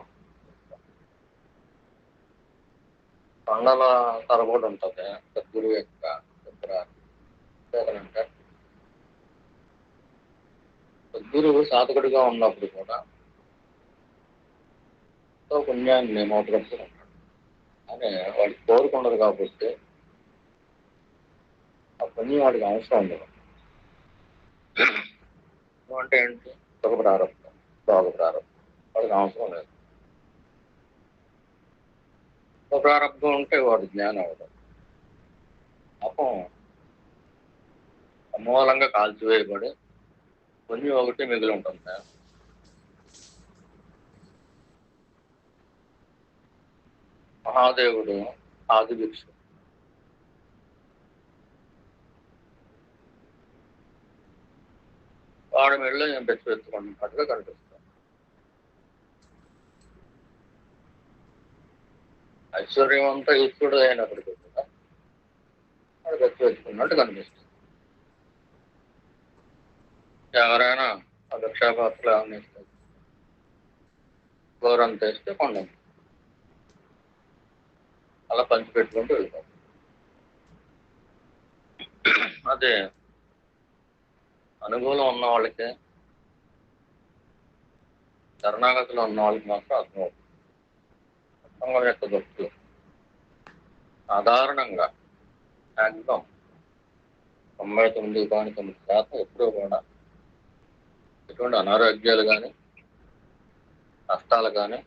కొండల తరబడి ఉంటుంది సద్గురువు యొక్క అంటే సద్గురువు సాధకుడిగా ఉన్నప్పుడు కూడా ఎంతో పుణ్యాన్ని మూటగట్టుకుని ఉంటాడు. కానీ వాడికి కోరుకుండదు కాబట్టి ఆ పుణ్యం వాడికి అవసరం ఉండదు. అంటే ఏంటి? సుఖ ప్రారంభం, భోగ ప్రారంభం వాడికి అవసరం లేదు. సుఖ ప్రారంభం ఉంటే వాడు జ్ఞానం అవ్వదు. పాపం సమూలంగా కాల్చివేయబడి పుణ్యం ఒకటి మిగిలి ఉంటుంది. మహాదేవుడు ఆది భిక్షు, వాడి మెడలో నేను పెట్టుకుంటున్నట్టుగా కనిపిస్తాను. ఐశ్వర్యం అంతా ఈశ్వరుడు అయినప్పటికీ కూడా వాడు పెట్టుకున్నట్టు కనిపిస్తుంది. ఎవరైనా ఆ భిక్షాపాత్రలు ఏమన్నా ఇస్తారు, గౌరవం తెస్తే కొండ అలా పంచిపెట్టుకుంటూ వెళ్ళిపోతాం. అదే అనుభవం ఉన్న వాళ్ళకి, శరణాగతిలో ఉన్న వాళ్ళకి మాత్రం అర్థమవుతుంది. సత్సంగం యొక్క గొప్పలు సాధారణంగా మ్యాక్సిమం 99.9% ఎప్పుడూ కూడా ఎటువంటి అనారోగ్యాలు కానీ, కష్టాలు కానీ,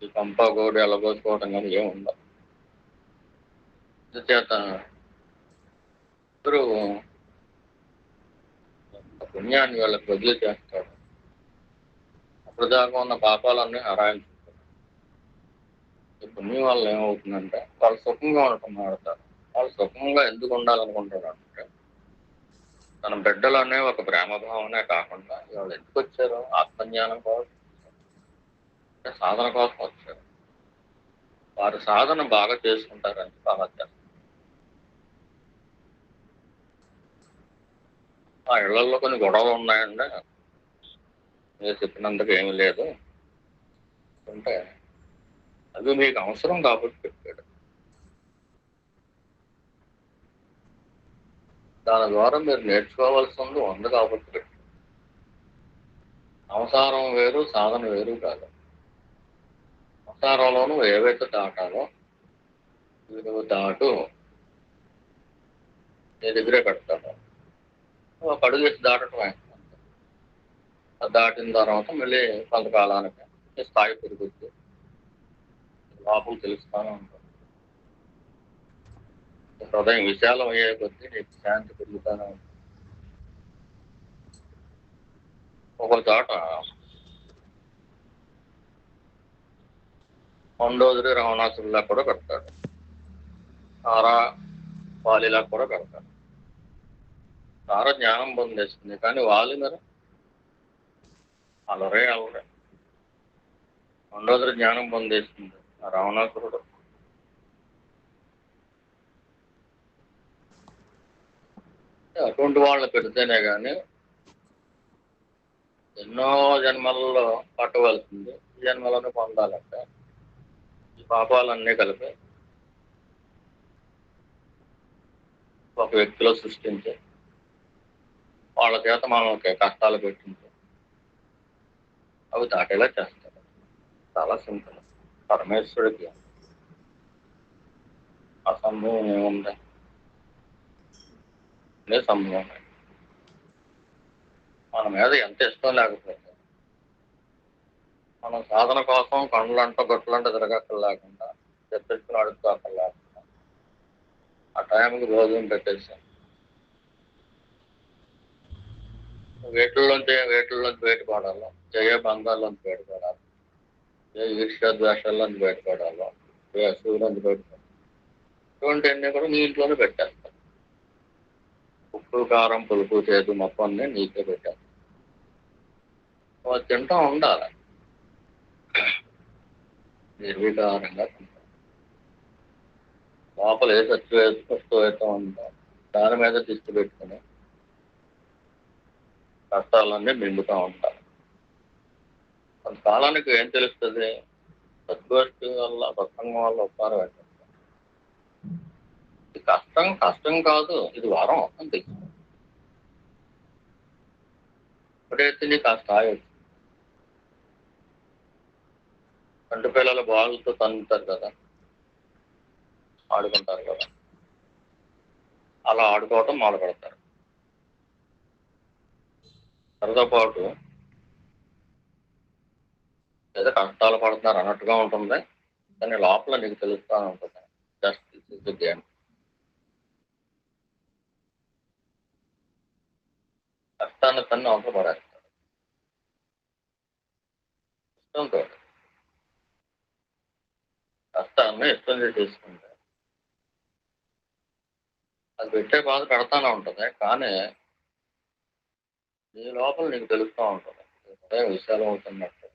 ఈ పంప గోడు ఎలబోసుకోవడం కానీ ఏమి ఉండవు. చేత అందరూ పుణ్యాన్ని వాళ్ళకి బదిలీ చేస్తాడు. అప్పుడు దాకా ఉన్న పాపాలన్నీ హరాయించుకుంటారు. ఈ పుణ్యం వల్ల ఏమవుతుందంటే వాళ్ళు సుఖంగా ఉండటం మాడతారు. వాళ్ళు సుఖంగా ఎందుకు ఉండాలనుకుంటారు అంటే తన బిడ్డలనే ఒక ప్రేమభావనే కాకుండా వాళ్ళు ఎందుకు వచ్చారు? ఆత్మజ్ఞానం కోసం, సాధన కోసం వచ్చారు. వారి సాధన బాగా చేసుకుంటారని అలా చేస్తారు. ఆ ఇళ్లలో కొన్ని గొడవలు ఉన్నాయండి, మీరు చెప్పినందుకు ఏమీ లేదు అంటే అది మీకు అవసరం కాబట్టి పెట్టాడు. దాని ద్వారా మీరు నేర్చుకోవాల్సింది ఉంది కాబట్టి పెట్టాడు. సంసారం వేరు, సాధన వేరు కాదు. సంసారంలో నువ్వు ఏవైతే దాటాలో నువ్వు దాటు నీ దగ్గరే పెడతాను. నువ్వు ఒక అడుగు వేసి దాటటమే. అది దాటిన తర్వాత మళ్ళీ కొంతకాలానికి నీ స్థాయి పెరుగుద్ది, లోపల తెలుస్తానే ఉంటుంది. హృదయం విశాలం అయ్యే కొద్దీ నీకు శాంతి పెరుగుతానే ఉంటుంది. ఒక చోట మండోదరి రావణాసురులా కూడా పెడతాడు, తారా వాలిలా కూడా పెడతాడు. తార జ్ఞానం పొందేస్తుంది, కానీ వాలి మరి అలరే అలరే. మండోదరి జ్ఞానం పొందేస్తుంది, ఆ రావణాసురుడు అటువంటి వాళ్ళని పెడితేనే కానీ ఎన్నో జన్మలలో పట్టవలసింది ఈ జన్మలను పొందాలంటే ఈ పాపాలన్నీ కలిపి ఒక వ్యక్తిలో సృష్టించి వాళ్ళ చేత మనకి కష్టాలు పెట్టించి అవి దాటేలా చేస్తారు. చాలా సింపుల్. పరమేశ్వరుడికి అసంభవం ఏముంది? అనే సంభవం. మన మీద ఎంత ఇష్టం లేకపోతే మనం సాధన కోసం కండ్లంట గొట్లంట తిరగక్కర్ లేకుండా తెప్పించుకుని అడుక్కోక్కర్ లేకుండా ఆ టైంకి భోజనం పెట్టేసాం. వేటుల్లోంచి బయటపడాలో, జయ బంధాల్లోంచి బయటపడాలి, ఏ ఈర్ష్య ద్వేషాల్లోంచి బయటపడాలో, ఏ అసూరులోంచి బయటపడాలి, ఇటువంటివన్నీ కూడా నీ ఇంట్లోనే పెట్టేస్తాం. ఉప్పు కారం పులుపు చేదు మొత్తం నీకే పెట్టేస్తాం. తింటా ఉండాలి, నిర్వికారంగా తింటాం. లోపల ఏ వస్తువు ఉందో దాని మీద దృష్టి పెట్టుకుని కష్టాలన్నీ మింగుతూ ఉంటారు. కొంతకాలానికి ఏం తెలుస్తుంది? సద్గోష్ఠి వల్ల, సత్సంగం వల్ల ఉపకారం ఏంటంటే ఇది కష్టం కాదు, ఇది వరం అని తెలుస్తుంది. ఎప్పుడైతే నీకు ఆ స్థాయి వచ్చింది, కంటి పిల్లలు బాగులతో తన్నుతారు కదా, ఆడుకుంటారు కదా, అలా ఆడుకోవటం మొదలు పెడతారు. సరదా పాటు ఏదో కష్టాలు పడుతున్నారు అన్నట్టుగా ఉంటుంది, కానీ లోపల నీకు తెలుస్తూ ఉంటుంది just this is the game. కష్టాన్ని తన్ని అవసరం పడేస్తారు ఇష్టంతో. కష్టాన్ని ఇష్టం చేసుకుంటే అది పెట్టే బాధ పెడతానే ఉంటుంది, కానీ నీ లోపల నీకు తెలుస్తూ ఉంటుంది హృదయం విశాలం అవుతున్నట్టు,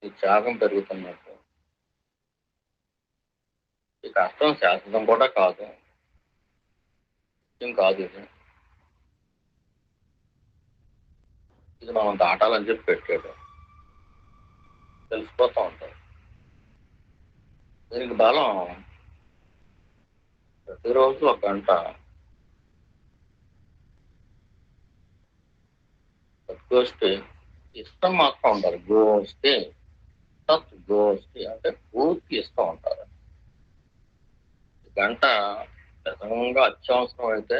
ఈ త్యాగం పెరుగుతున్నట్టు. ఈ కష్టం శాశ్వతం కూడా కాదు, నిత్యం కాదు, ఇది మనం దాటాలని చెప్పి పెట్టాడు, తెలిసిపోతూ ఉంటుంది. దీనికి బలం ప్రతిరోజు ఒక గంట గోష్ఠి ఇష్టం మాత్రం ఉంటారు. గోష్ఠి సత్ గోష్ఠి అంటే పూర్తి ఇష్టం ఉంటారు. గంట నిజంగా అత్యవసరం అయితే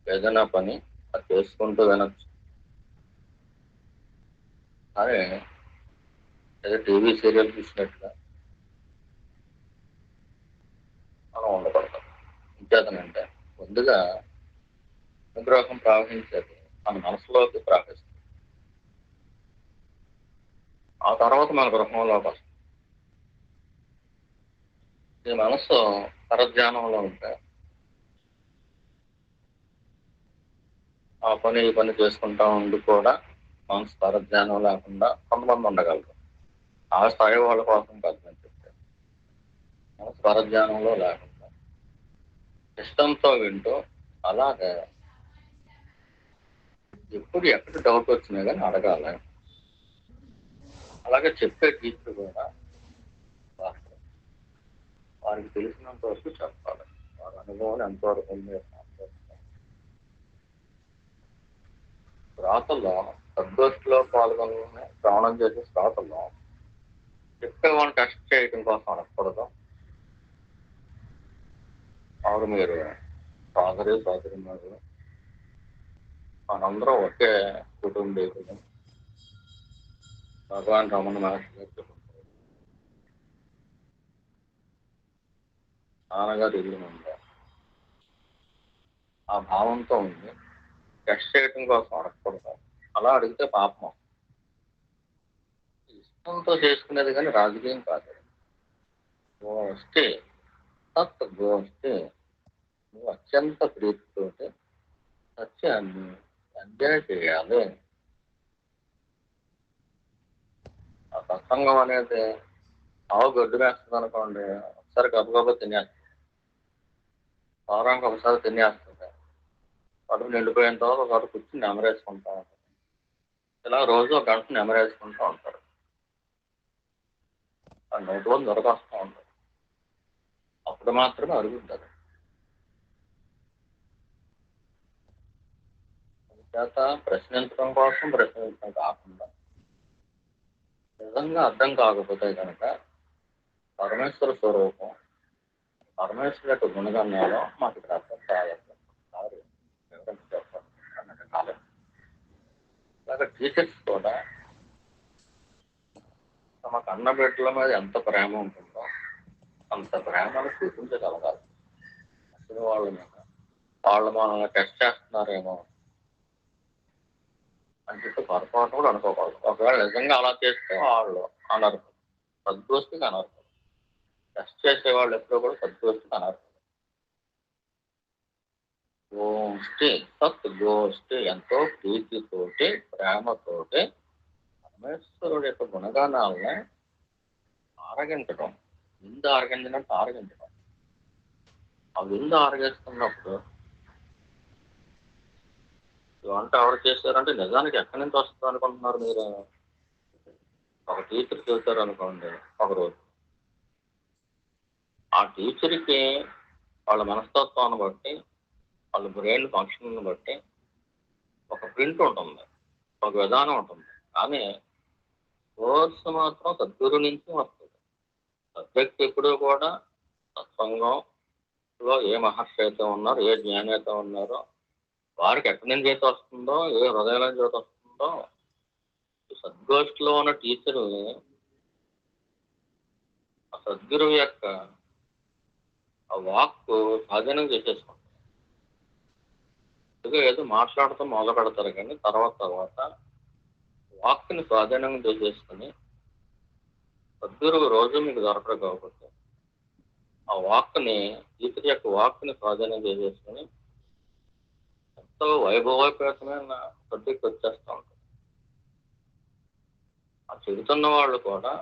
ఏదైనా పని అది చేసుకుంటూ వినొచ్చు. అదే ఏదో టీవీ సీరియల్ చూసినట్టుగా మనం ఉండకూడదు. ఇంకేతనంటే ముందుగా అనుగ్రహం ప్రవహించేది మన మనసులోకి ప్రవహిస్తుంది. ఆ తర్వాత మన గృహంలోకి వస్తుంది. ఈ మనసు పరధ్యానంలో ఉంటే ఆ పని ఈ పని చేసుకుంటా ఉండి కూడా మనసు పరధ్యానం లేకుండా కొంతమంది ఉండగలరు. ఆ స్థాయి వాళ్ళ కోసం కాదు నేను చెప్పాను. మనసు పరధ్యానంలో లేకుండా ఇష్టంతో వింటూ అలాగే ఎప్పుడు ఎక్కడ డౌట్ వచ్చినా కానీ అడగాలి. అలాగే చెప్పే టీచర్ కూడా వారికి తెలిసినంత వరకు చెప్పాలి. వారి అనుభవం ఎంతవరకు ఉంది రాతల్లో సద్గోష్ఠిలో పాల్గొని శ్రవణం చేసే శ్రోతల్లో చెప్పేవాళ్ళని టెస్ట్ చేయడం కోసం అడగకూడదు. వారు మీరు సోదరి మనందరం ఒకే కుటుంబీకులు. భగవాన్ రమణ మహర్షి గారు చెప్తారు, నాన్నగారు ఇల్లు ఉంది. ఆ భావంతో ఉంది టెస్ట్ చేయడం కోసం అడగకూడదు. అలా అడిగితే పాపం. ఇష్టంతో చేసుకునేది కానీ రాజకీయం కాదు. గోష్ఠి సత్ గోష్ఠి నువ్వు అత్యంత ప్రీతితోటి సత్యాన్ని ఎంజాయ్ చేయాలి. ఆ సత్సంగం అనేది ఆవు గడ్డు వేస్తుంది అనుకోండి, ఒకసారి గబగబా తినేస్తుంది. వారానికి ఒకసారి తినేస్తుంది. కడుపు నిండిపోయిన తర్వాత ఒకసారి కూర్చుని నెమరేసుకుంటా ఉంటుంది. ఇలా రోజు ఒక గంట నెమరేసుకుంటూ ఉంటారు. ఆ నోట్లో దొరకొస్తూ ఉంటుంది. అప్పుడు మాత్రమే అరుగుతుంది. చేత ప్రశ్నించడం కోసం ప్రశ్నించడం కాకుండా నిజంగా అర్థం కాకపోతే కనుక పరమేశ్వర స్వరూపం పరమేశ్వర యొక్క గుణగణాలు మాకు ఇక్కడ అర్థం కావాలి వివరించి చెప్పాలి అన్నట్టు కాలేదు. అలాగే టీచర్స్ కూడా తమ కన్న బిడ్డల మీద ఎంత ప్రేమ ఉంటుందో అంత ప్రేమను చూపించగలగాలి. అసలు వాళ్ళ మీద వాళ్ళు మనల్ని టెస్ట్ చేస్తున్నారేమో అని చెప్పి పొరపాటు కూడా అనుకోకూడదు. ఒకవేళ నిజంగా అలా చేస్తే వాళ్ళు అనర్హులు, సద్గోష్ఠికి అనర్హులు. టెస్ట్ చేసే వాళ్ళు ఎప్పుడూ కూడా సద్గోష్ఠికి అనర్హులు. గోష్ఠి సత్ గోష్ఠి ఎంతో ప్రీతితోటి ప్రేమతోటి పరమేశ్వరుడు యొక్క గుణగానాలని ఆరగించడం. విందు ఆరగించినట్టు ఆరగించడం. ఆ విందు ఆరగిస్తున్నప్పుడు వంట ఎవరు చేశారంటే నిజానికి ఎక్కడి నుంచి వస్తుంది అనుకుంటున్నారు మీరు? ఒక టీచర్ చెబుతారు అనుకోండి ఒకరోజు, ఆ టీచర్కి వాళ్ళ మనస్తత్వాన్ని బట్టి వాళ్ళ బ్రెయిన్ ఫంక్షన్ బట్టి ఒక ప్రింట్ ఉంటుంది, ఒక విధానం ఉంటుంది. కానీ కోర్సు మాత్రం సద్గురు నుంచి వస్తుంది. సబ్జెక్ట్ ఎప్పుడూ కూడా సత్సంగంలో ఏ మహర్షి అయితే ఉన్నారో, ఏ జ్ఞాని అయితే ఉన్నారో వారికి ఎక్కడి నుంచి అయితే వస్తుందో, ఏ హృదయం నుంచి అయితే వస్తుందో సద్గోష్ఠిలో ఉన్న టీచరు ఆ సద్గురువు యొక్క ఆ వాక్కు స్వాధీనం చేసేసుకుంటారు. ఏదో మాట్లాడుతూ మొదలు పెడతారు కానీ తర్వాత వాక్ని స్వాధీనం చేసేసుకుని సద్గురువు రోజు మీకు దొరకరు కాబట్టి ఆ వాక్ని టీచర్ యొక్క వాక్ని స్వాధీనం చేసేసుకుని ఎంతో వైభవోపేతమైన సబ్జెక్ట్ వచ్చేస్తూ ఉంటుంది. ఆ చెబుతున్న వాళ్ళు కూడా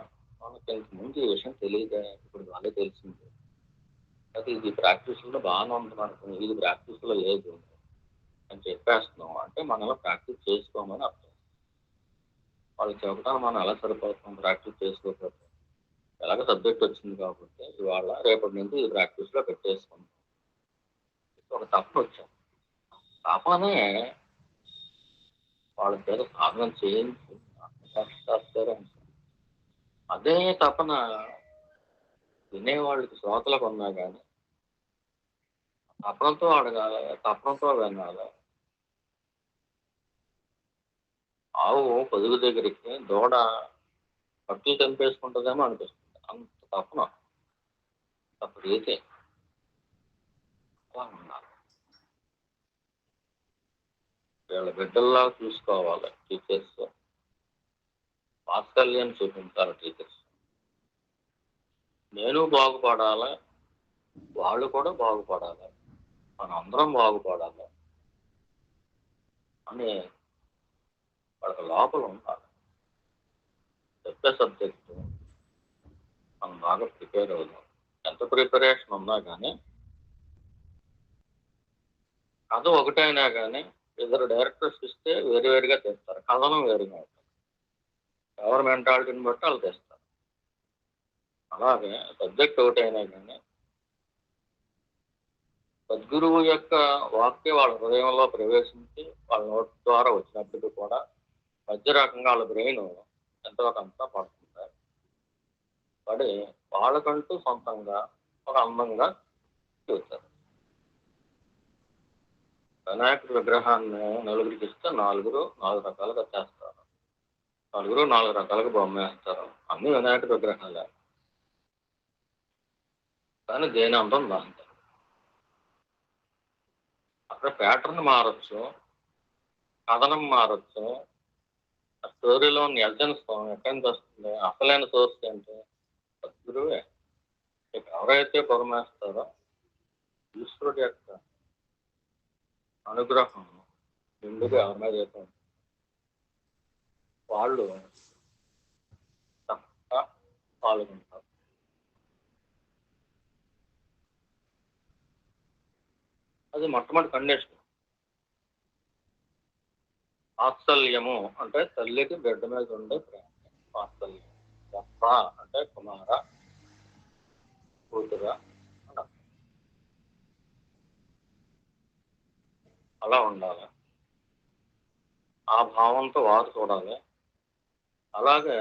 మనకి ఇంతకుముందు ఈ విషయం తెలియదే, ఇప్పుడు వాళ్ళే తెలిసింది, అయితే ఇది ప్రాక్టీస్లో బాగానే ఉంటుంది అనుకుని ఇది ప్రాక్టీస్లో లేదు అని చెప్పేస్తున్నాం అంటే మనం ఎలా ప్రాక్టీస్ చేసుకోమని అర్థం. వాళ్ళు చెప్పడం మనం ఎలా సరిపోతాం ప్రాక్టీస్ చేసుకోకపోతే. ఎలాగ సబ్జెక్ట్ వచ్చింది కాబట్టి వాళ్ళ రేపటి నుంచి ఇది ప్రాక్టీస్లో పెట్టేసుకుంటాం. ఒక తపన వచ్చాం. తపనే వాళ్ళ పేరు సాధన చేయించి అదే తపన వినేవాళ్ళకి శ్రోతలకు ఉన్నా కానీ తపనతో అడగాలి, తపనతో వినాలి. ఆవు పొదుగు దగ్గరికి దూడ పట్టులు తెంపేసుకుంటుందేమో అనిపిస్తుంది, అంత తపన ప్రీతి. అలా ఉండాలి. వీళ్ళ బిడ్డల్లా చూసుకోవాలి టీచర్స్, వాత్సల్యం చూపించాలి టీచర్స్. నేను బాగుపడాలి, వాళ్ళు కూడా బాగుపడాలి, మన అందరం బాగుపడాలి అని వాళ్ళకి లోపల ఉండాలి. చెప్పే సబ్జెక్టు మనం బాగా ప్రిపేర్ అవుతాం. ఎంత ప్రిపరేషన్ ఉన్నా కానీ కథ ఒకటైనా కానీ ఇద్దరు డైరెక్టర్స్ ఇస్తే వేరువేరుగా తెస్తారు, కథనం వేరుగా ఉంటుంది. ఎవరి మెంటాలిటీని బట్టి వాళ్ళు తెస్తారు. అలాగే సబ్జెక్ట్ ఒకటైనా కానీ సద్గురువు యొక్క వాక్య వాళ్ళ హృదయంలో ప్రవేశించి వాళ్ళ నోటి ద్వారా వచ్చినప్పటికీ కూడా మధ్య రకంగా వాళ్ళ బ్రెయిన్ ఎంతో కొంత పడుతుంటారు. పడి వాళ్ళకంటూ సొంతంగా ఒక అందంగా చూస్తారు. వినాయకుడి విగ్రహాన్ని నలుగురికి ఇస్తే నాలుగు రకాలుగా చేస్తారు, నలుగురు 4 రకాలుగా బొమ్మ వేస్తారు. అన్ని వినాయకుడి విగ్రహాలే, కానీ దేని అందం దాంతో. అక్కడ ప్యాటర్న్ మారచ్చు, కథనం మారచ్చు, ఆ స్టోరీలోని ఎసెన్స్ ఎక్కడి నుంచి వస్తుంది, అసలైన సోర్స్ ఏంటి, సద్గురువే. ఎవరైతే పొరమేస్తారో ఈశ్వరుడు యొక్క అనుగ్రహం ముందుగా ఎవరి మీద అయితే వాళ్ళు తప్ప పాల్గొంటారు. అది మొట్టమొదటి కండిషన్. వాత్సల్యము అంటే తల్లికి బిడ్డ మీద ఉండే ప్రేమ, వాత్సల్యం. తప్ప అంటే కుమార, కూతుర అని అర్థం. అలా ఉండాలి, ఆ భావంతో వారు చూడాలి. అలాగే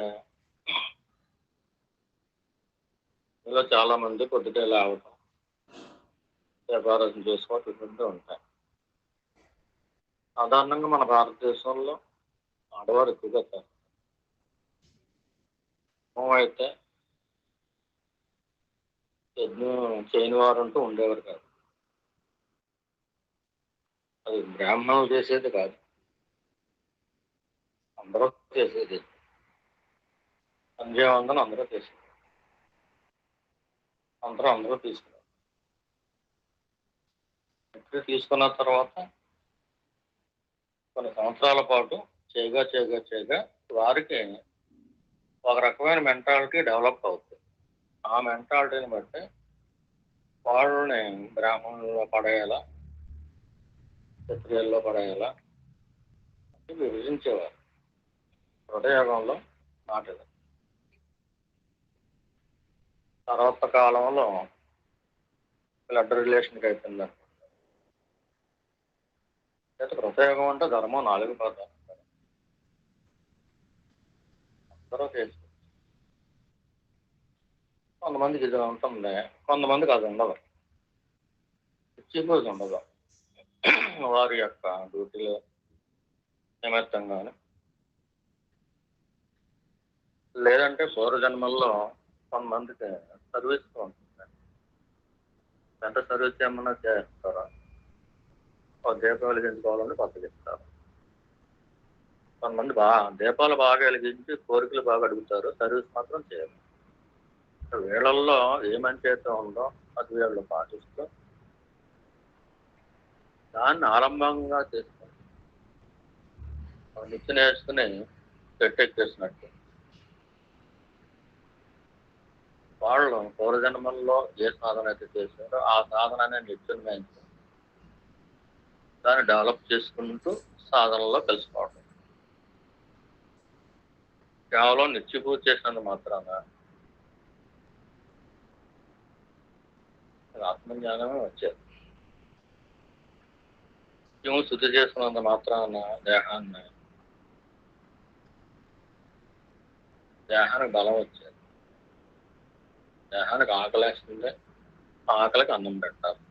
ఇలా చాలా మంది పొద్దుటే లేవటం, వ్యాపారం చేసుకోవటం ఇటువంటి ఉంటాయి. సాధారణంగా మన భారతదేశంలో ఆడవారు ఎక్కువగా చేస్తారు. అయితే యజ్ఞం చేయని వారు అంటూ ఉండేవారు కాదు. అది బ్రాహ్మణులు చేసేది కాదు, అందరూ చేసేది. సంధ్యావందనం అందరూ చేసేది, అందరూ తీసుకున్నారు. తీసుకున్న తర్వాత కొన్ని సంవత్సరాల పాటు చేయగా వారికి ఒక రకమైన మెంటాలిటీ డెవలప్ అవుతుంది. ఆ మెంటాలిటీని బట్టి వాళ్ళని బ్రాహ్మణుల్లో పడేయాలా, క్షత్రియుల్లో పడేయాలా అని విభజించేవారు. హృదయోగంలో నాటేది. తర్వాత కాలంలో బ్లడ్ రిలేషన్కి అయిపోయింది. అయితే కృతయుగం అంటే ధర్మం 4 పదాలు అందరూ చేసి, కొంతమందికి ఇది ఉంటుంది, కొంతమందికి అది ఉండదు, పూజ ఉండదు. వారి యొక్క డ్యూటీలో నిమిత్తంగానే లేదంటే పూర్వజన్మల్లో కొంతమందికి సర్వీస్ ఉంటుంది. ఎంత సర్వీస్ ఏమన్నా చేస్తారా, దీపాలు వెలిగించుకోవాలని పద్ధతిస్తారు. కొంతమంది దీపాలు బాగా వెలిగించి కోరికలు బాగా అడుగుతారు, సర్వీస్ మాత్రం చేయరు. వీళ్ళల్లో ఏ మంచి అయితే ఉందో అది వీళ్ళు పాటిస్తూ దాన్ని ఆరంభంగా చేసుకుని నిత్య నేర్చుకుని చెట్టెక్కేసినట్టు వాళ్ళు పూర్వజన్మల్లో ఏ సాధన అయితే చేశారో ఆ సాధననే నిత్యం దాన్ని డెవలప్ చేసుకుంటూ సాధనలో కలిసిపోవడం. కేవలం నిత్య పూజ చేసినందుకు మాత్రాన ఆత్మజ్ఞానమే వచ్చేది. నిత్యము శుద్ధి చేసుకున్నంత మాత్రాన దేహానికి బలం వచ్చేది. దేహానికి ఆకలేస్తుంది, ఆకలికి అన్నం పెట్టాలి.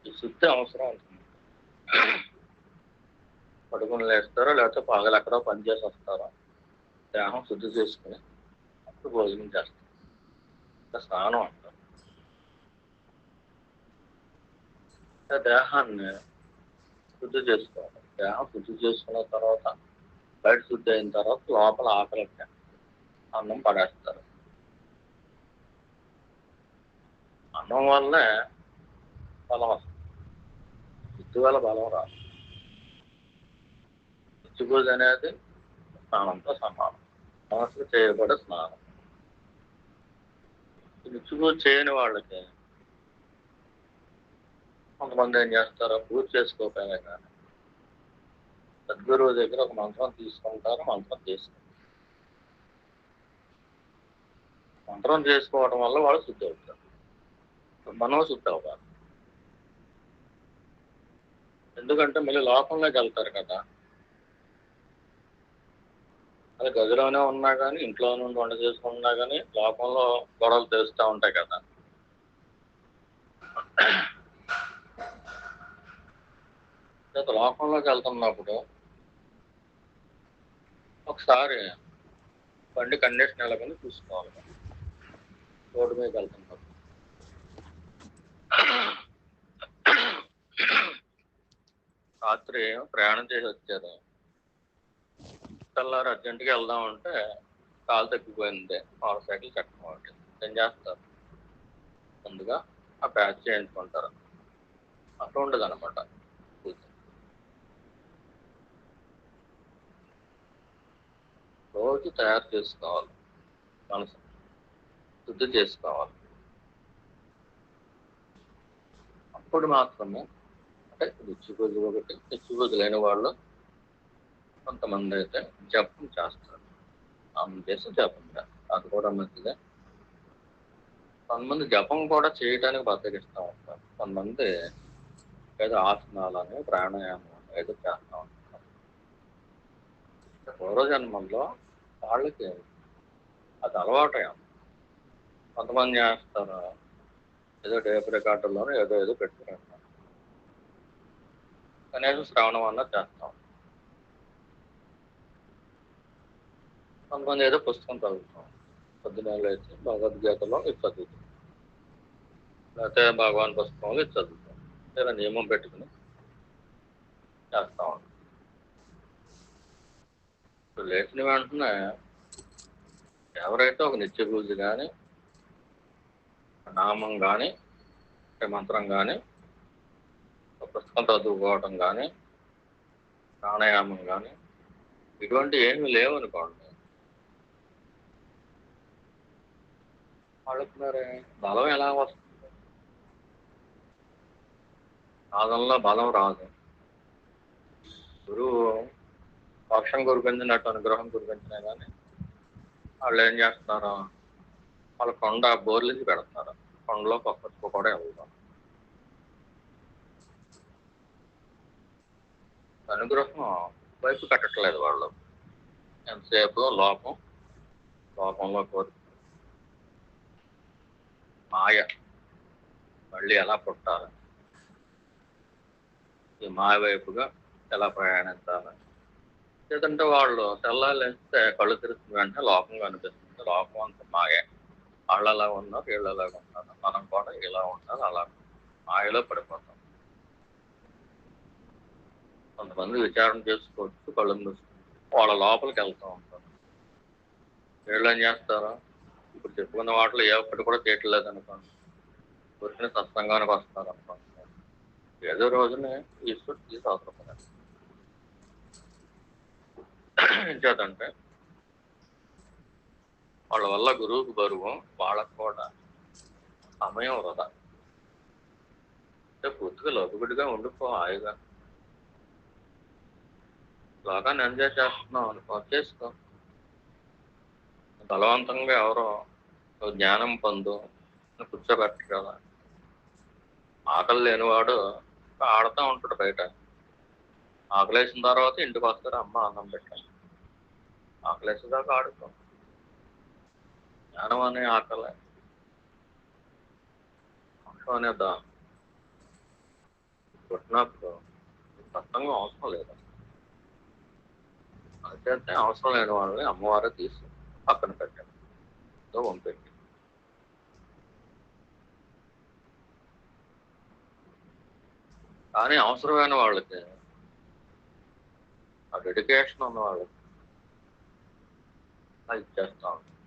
ఈ శుద్ధి అవసరం ఉంటుంది. పడుకుని లేస్తారో లేకపోతే పగలు ఎక్కడో పనిచేసి వస్తారో దేహం శుద్ధి చేసుకుని అప్పుడు భోజనం చేస్తారు. స్నానం అంటారు. దేహాన్ని శుద్ధి చేసుకోవాలి. దేహం శుద్ధి చేసుకున్న తర్వాత బయట శుద్ధి అయిన తర్వాత లోపల ఆకలికి అన్నం పడేస్తారు. అన్నం వల్లనే బలం వస్తుంది. శుద్ధి వల్ల బలం రాదు. శుచిపూజ అనేది స్నానంతో సమానం. మనసుకు చేయబడే స్నానం. శుచిపూజ చేయని వాళ్ళకి కొంతమంది ఏం చేస్తారో పూజ చేసుకోకపోయినా కానీ సద్గురువు దగ్గర ఒక మంత్రం తీసుకుంటారు, మంత్రం చేసుకుంటారు. మంత్రం చేసుకోవడం వల్ల వాళ్ళు శుద్ధి అవుతారు. మనం శుద్ధి అవ్వాలి. ఎందుకంటే మళ్ళీ లోకంలోకి వెళ్తారు కదా. అది గదిలోనే ఉన్నా కానీ ఇంట్లో నుండి వంట చేసుకున్నా కానీ లోకంలో గొడవలు తెలుస్తూ ఉంటాయి కదా. లోకంలోకి వెళ్తున్నప్పుడు ఒకసారి బండి కండిషన్ ఎలాగని చూసుకోవాలి. రోడ్డు మీద వెళ్తున్నప్పుడు రాత్రి ప్రయాణం చేసి వచ్చారు. తెల్లారు అర్జెంటుగా వెళ్దామంటే కాలు తప్పిపోయింది, మోటార్ సైకిల్ చట్టం ఒకటి. ఏం చేస్తారు? ముందుగా ఆ ప్యాచ్ చేయించుకుంటారు. అట్లా ఉండదు అనమాట. రోజు తయారు చేసుకోవాలి, మనసు శుద్ధి చేసుకోవాలి. అప్పుడు మాత్రమే అంటే నిత్యపూజ ఒకటి, నిత్యపూజ లేని వాళ్ళు కొంతమంది అయితే జపం చేస్తారు. ఆమె చేసి జపం చేస్తారు, అది కూడా మంచిదే. కొంతమంది జపం కూడా చేయడానికి బద్దకిస్తూ ఉంటారు. కొంతమంది ఏదో ఆసనాలని ప్రాణాయామం ఏదో చేస్తూ ఉంటారు. పూర్వజన్మంలో వాళ్ళకి అది అలవాటయం. కొంతమంది చేస్తారు ఏదో టేప్ రికార్డుల్లోనూ ఏదో పెట్టుకుని ఉంటారు. కనీసం శ్రవణం అన్నా చేస్తాం. కొంతమంది ఏదో పుస్తకం చదువుతాం. పొద్దున్న లేచి భగవద్గీతలో ఇది చదువుతాం, లేకపోతే భగవాన్ పుస్తకంలో ఇది చదువుతాం. లేదా నియమం పెట్టుకుని చేస్తా ఉంటాం. లేచిన వెంటనే ఎవరైతే ఒక నిత్య పూజ కానీ, నామం కానీ, మంత్రం కానీ, పుస్తకం చదువుకోవటం కానీ, ప్రాణాయామం కానీ ఇటువంటి ఏమీ లేవనుకోండి, వాళ్ళకి మరి బలం ఎలా వస్తుంది? సాధనలో బలం రాదు. గురువు మోక్షం కురిపించినట్టు అనుగ్రహం కురిపించినా కానీ వాళ్ళు ఏం చేస్తున్నారు? వాళ్ళ కొండ బోర్లించి పెడతారు. కొండలో ఒక్క కూడా వెళ్తాం. అనుగ్రహం వైపు కట్టట్లేదు వాళ్ళు. ఎంతసేపు లోకంలో కోరి మాయ మళ్ళీ ఎలా పుట్టాలి, ఈ మాయ వైపుగా ఎలా ప్రయాణించాలి. లేదంటే వాళ్ళు తెల్లాలు వేస్తే కళ్ళు తెరిచిన వెంటనే లోకం కనిపిస్తుంది. లోకం అంత మాయే. వాళ్ళు అలా ఉన్నారు, వీళ్ళు అలాగ ఉన్నారు, మనం కూడా ఇలా ఉండాలి, అలా మాయలో పడిపోతాం. కొంతమంది విచారణ చేసుకోవచ్చు, కళ్ళు మూసుకుంటారు, వాళ్ళ లోపలికి వెళ్తూ ఉంటారు. వీళ్ళు ఏం చేస్తారు? ఇప్పుడు చెప్పుకున్న వాటిలో ఏ ఒక్కటి కూడా చేయట్లేదు అనుకోండి, వచ్చిన సత్సంగానికి వస్తారు అనుకోండి, ఏదో రోజునే ఈశ్వరుడు తీసి అవసరపడాలి. చేతంటే వాళ్ళ వల్ల గురువుకు బరువు, వాళ్ళకు కూడా సమయం వృధా. అంటే పూర్తిగా లౌకికుడిగా ఉండిపో, హాయిగా లోకాన్ని ఎంజాయ్ చేస్తున్నాం అనుకో, చేసుకో. బలవంతంగా ఎవరో జ్ఞానం పొందు, కూర్చోబెట్టరు కదా. ఆకలి లేనివాడు ఆడుతూ ఉంటాడు బయట. ఆకలేసిన తర్వాత ఇంటికి వస్తారు, అమ్మ అన్నం పెట్టాను, ఆకలేసేదాకా ఆడుతాం. జ్ఞానం అనే ఆకలే, మోక్షం అనే పుట్టినప్పుడు సత్సంగం అవసరం లేదు. అయితే అవసరం లేని వాళ్ళని అమ్మవారే తీసి పక్కన పెట్టాడు, పంపెట్టి. కానీ అవసరమైన వాళ్ళకి, ఆ డెడికేషన్ ఉన్న వాళ్ళకి అది ఇచ్చేస్తా ఉంటాం.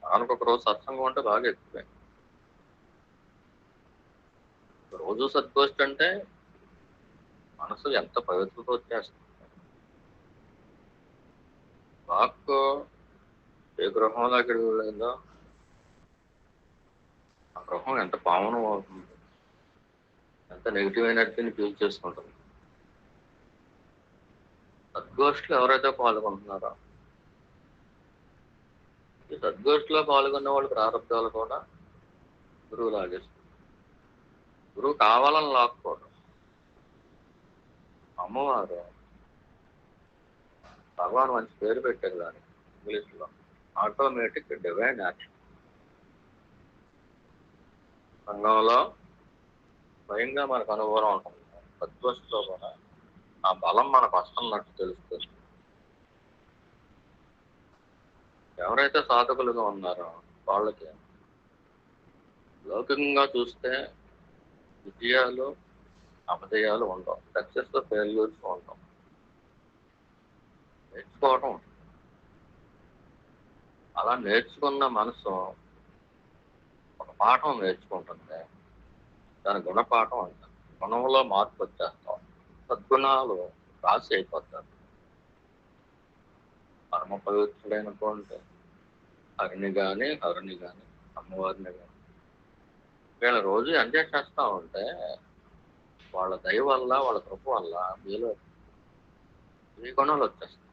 దానికి ఒక రోజు సత్సంగం అంటే బాగా ఎక్కువే. రోజు సద్గోష్ఠి అంటే మనసు ఎంత పవిత్రత వచ్చేస్తుంది. వాక్కు ఏ గృహంలో అక్కడికి వెళ్ళిందో ఆ గృహం ఎంత పావనం అవుతుంది, ఎంత నెగిటివ్ ఎనర్జీని ఫీల్ చేసుకుంటుంది. సద్గోష్ఠిలో ఎవరైతే పాల్గొంటున్నారో, ఈ సద్గోష్ఠిలో పాల్గొన్న వాళ్ళ ప్రారంభాలు కూడా గురువు లాగేస్తుంది. గురువు కావాలని లాక్కోవడం. అమ్మవారు భగవాన్ మంచి పేరు పెట్టారు దానికి ఇంగ్లీష్లో, ఆటోమేటిక్ డివైన్ యాక్షన్. సంఘంలో స్వయంగా మనకు అనుభవం ఉంటుంది. సద్గోష్ఠిలో కూడా ఆ బలం మనకు వస్తున్నట్టు తెలుస్తుంది. ఎవరైతే సాధకులుగా ఉన్నారో వాళ్ళకి లౌకికంగా చూస్తే విజయాలు అపజయాలు ఉండవు, సక్సెస్ ఫెయిల్యూర్స్ ఉండవు. నేర్చుకోవటం ఉంటుంది. అలా నేర్చుకున్న మనసు ఒక పాఠం నేర్చుకుంటుంది, దాని గుణపాఠం అంటారు. గుణంలో మార్పు వచ్చేస్తాం, సద్గుణాలు రాసి అయిపోతారు. పరమ పవిత్రుడైనటువంటి హరిని కానీ అమ్మవారిని కానీ వీళ్ళ రోజు ఎంజాయ్ చేస్తూ ఉంటే వాళ్ళ దయ వల్ల, వాళ్ళ కృప వల్ల మీలో దైవీ గుణాలు వచ్చేస్తాయి.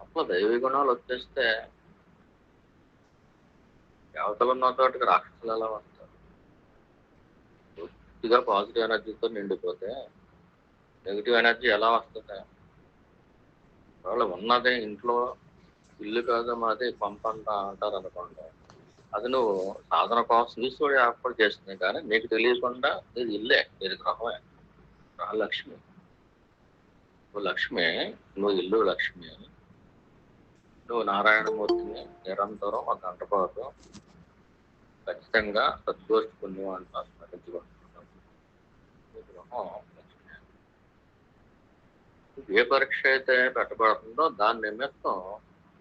అప్పుడు దైవీ గుణాలు వచ్చేస్తే దేవతలు ఉన్న చోటికి రాక్షసులు ఎలా వస్తారు? పూర్తిగా పాజిటివ్ ఎనర్జీతో నిండిపోతే నెగిటివ్ ఎనర్జీ ఎలా వస్తుంది? వాళ్ళు ఉన్నదే ఇంట్లో ఇల్లు కాదు మాది పంపంట అంటారు అనుకోండి, అది నువ్వు సాధన కోసం ఈశ్వరుడు ఏర్పాటు చేస్తుంది, కానీ నీకు తెలియకుండా ఇది ఇల్లే, ఇది గృహమే. లక్ష్మి, నువ్వు లక్ష్మి, నువ్వు ఇల్లు లక్ష్మి. నువ్వు నారాయణమూర్తిని నిరంతరం ఒక గంట పాటు ఖచ్చితంగా సద్గోష్ఠి పుణ్యం అంటారు స్మరించుకుంటున్నాం. ఈ గృహం లక్ష్మి. ఏ పరీక్ష అయితే పెట్టబడుతుందో దాని నిమిత్తం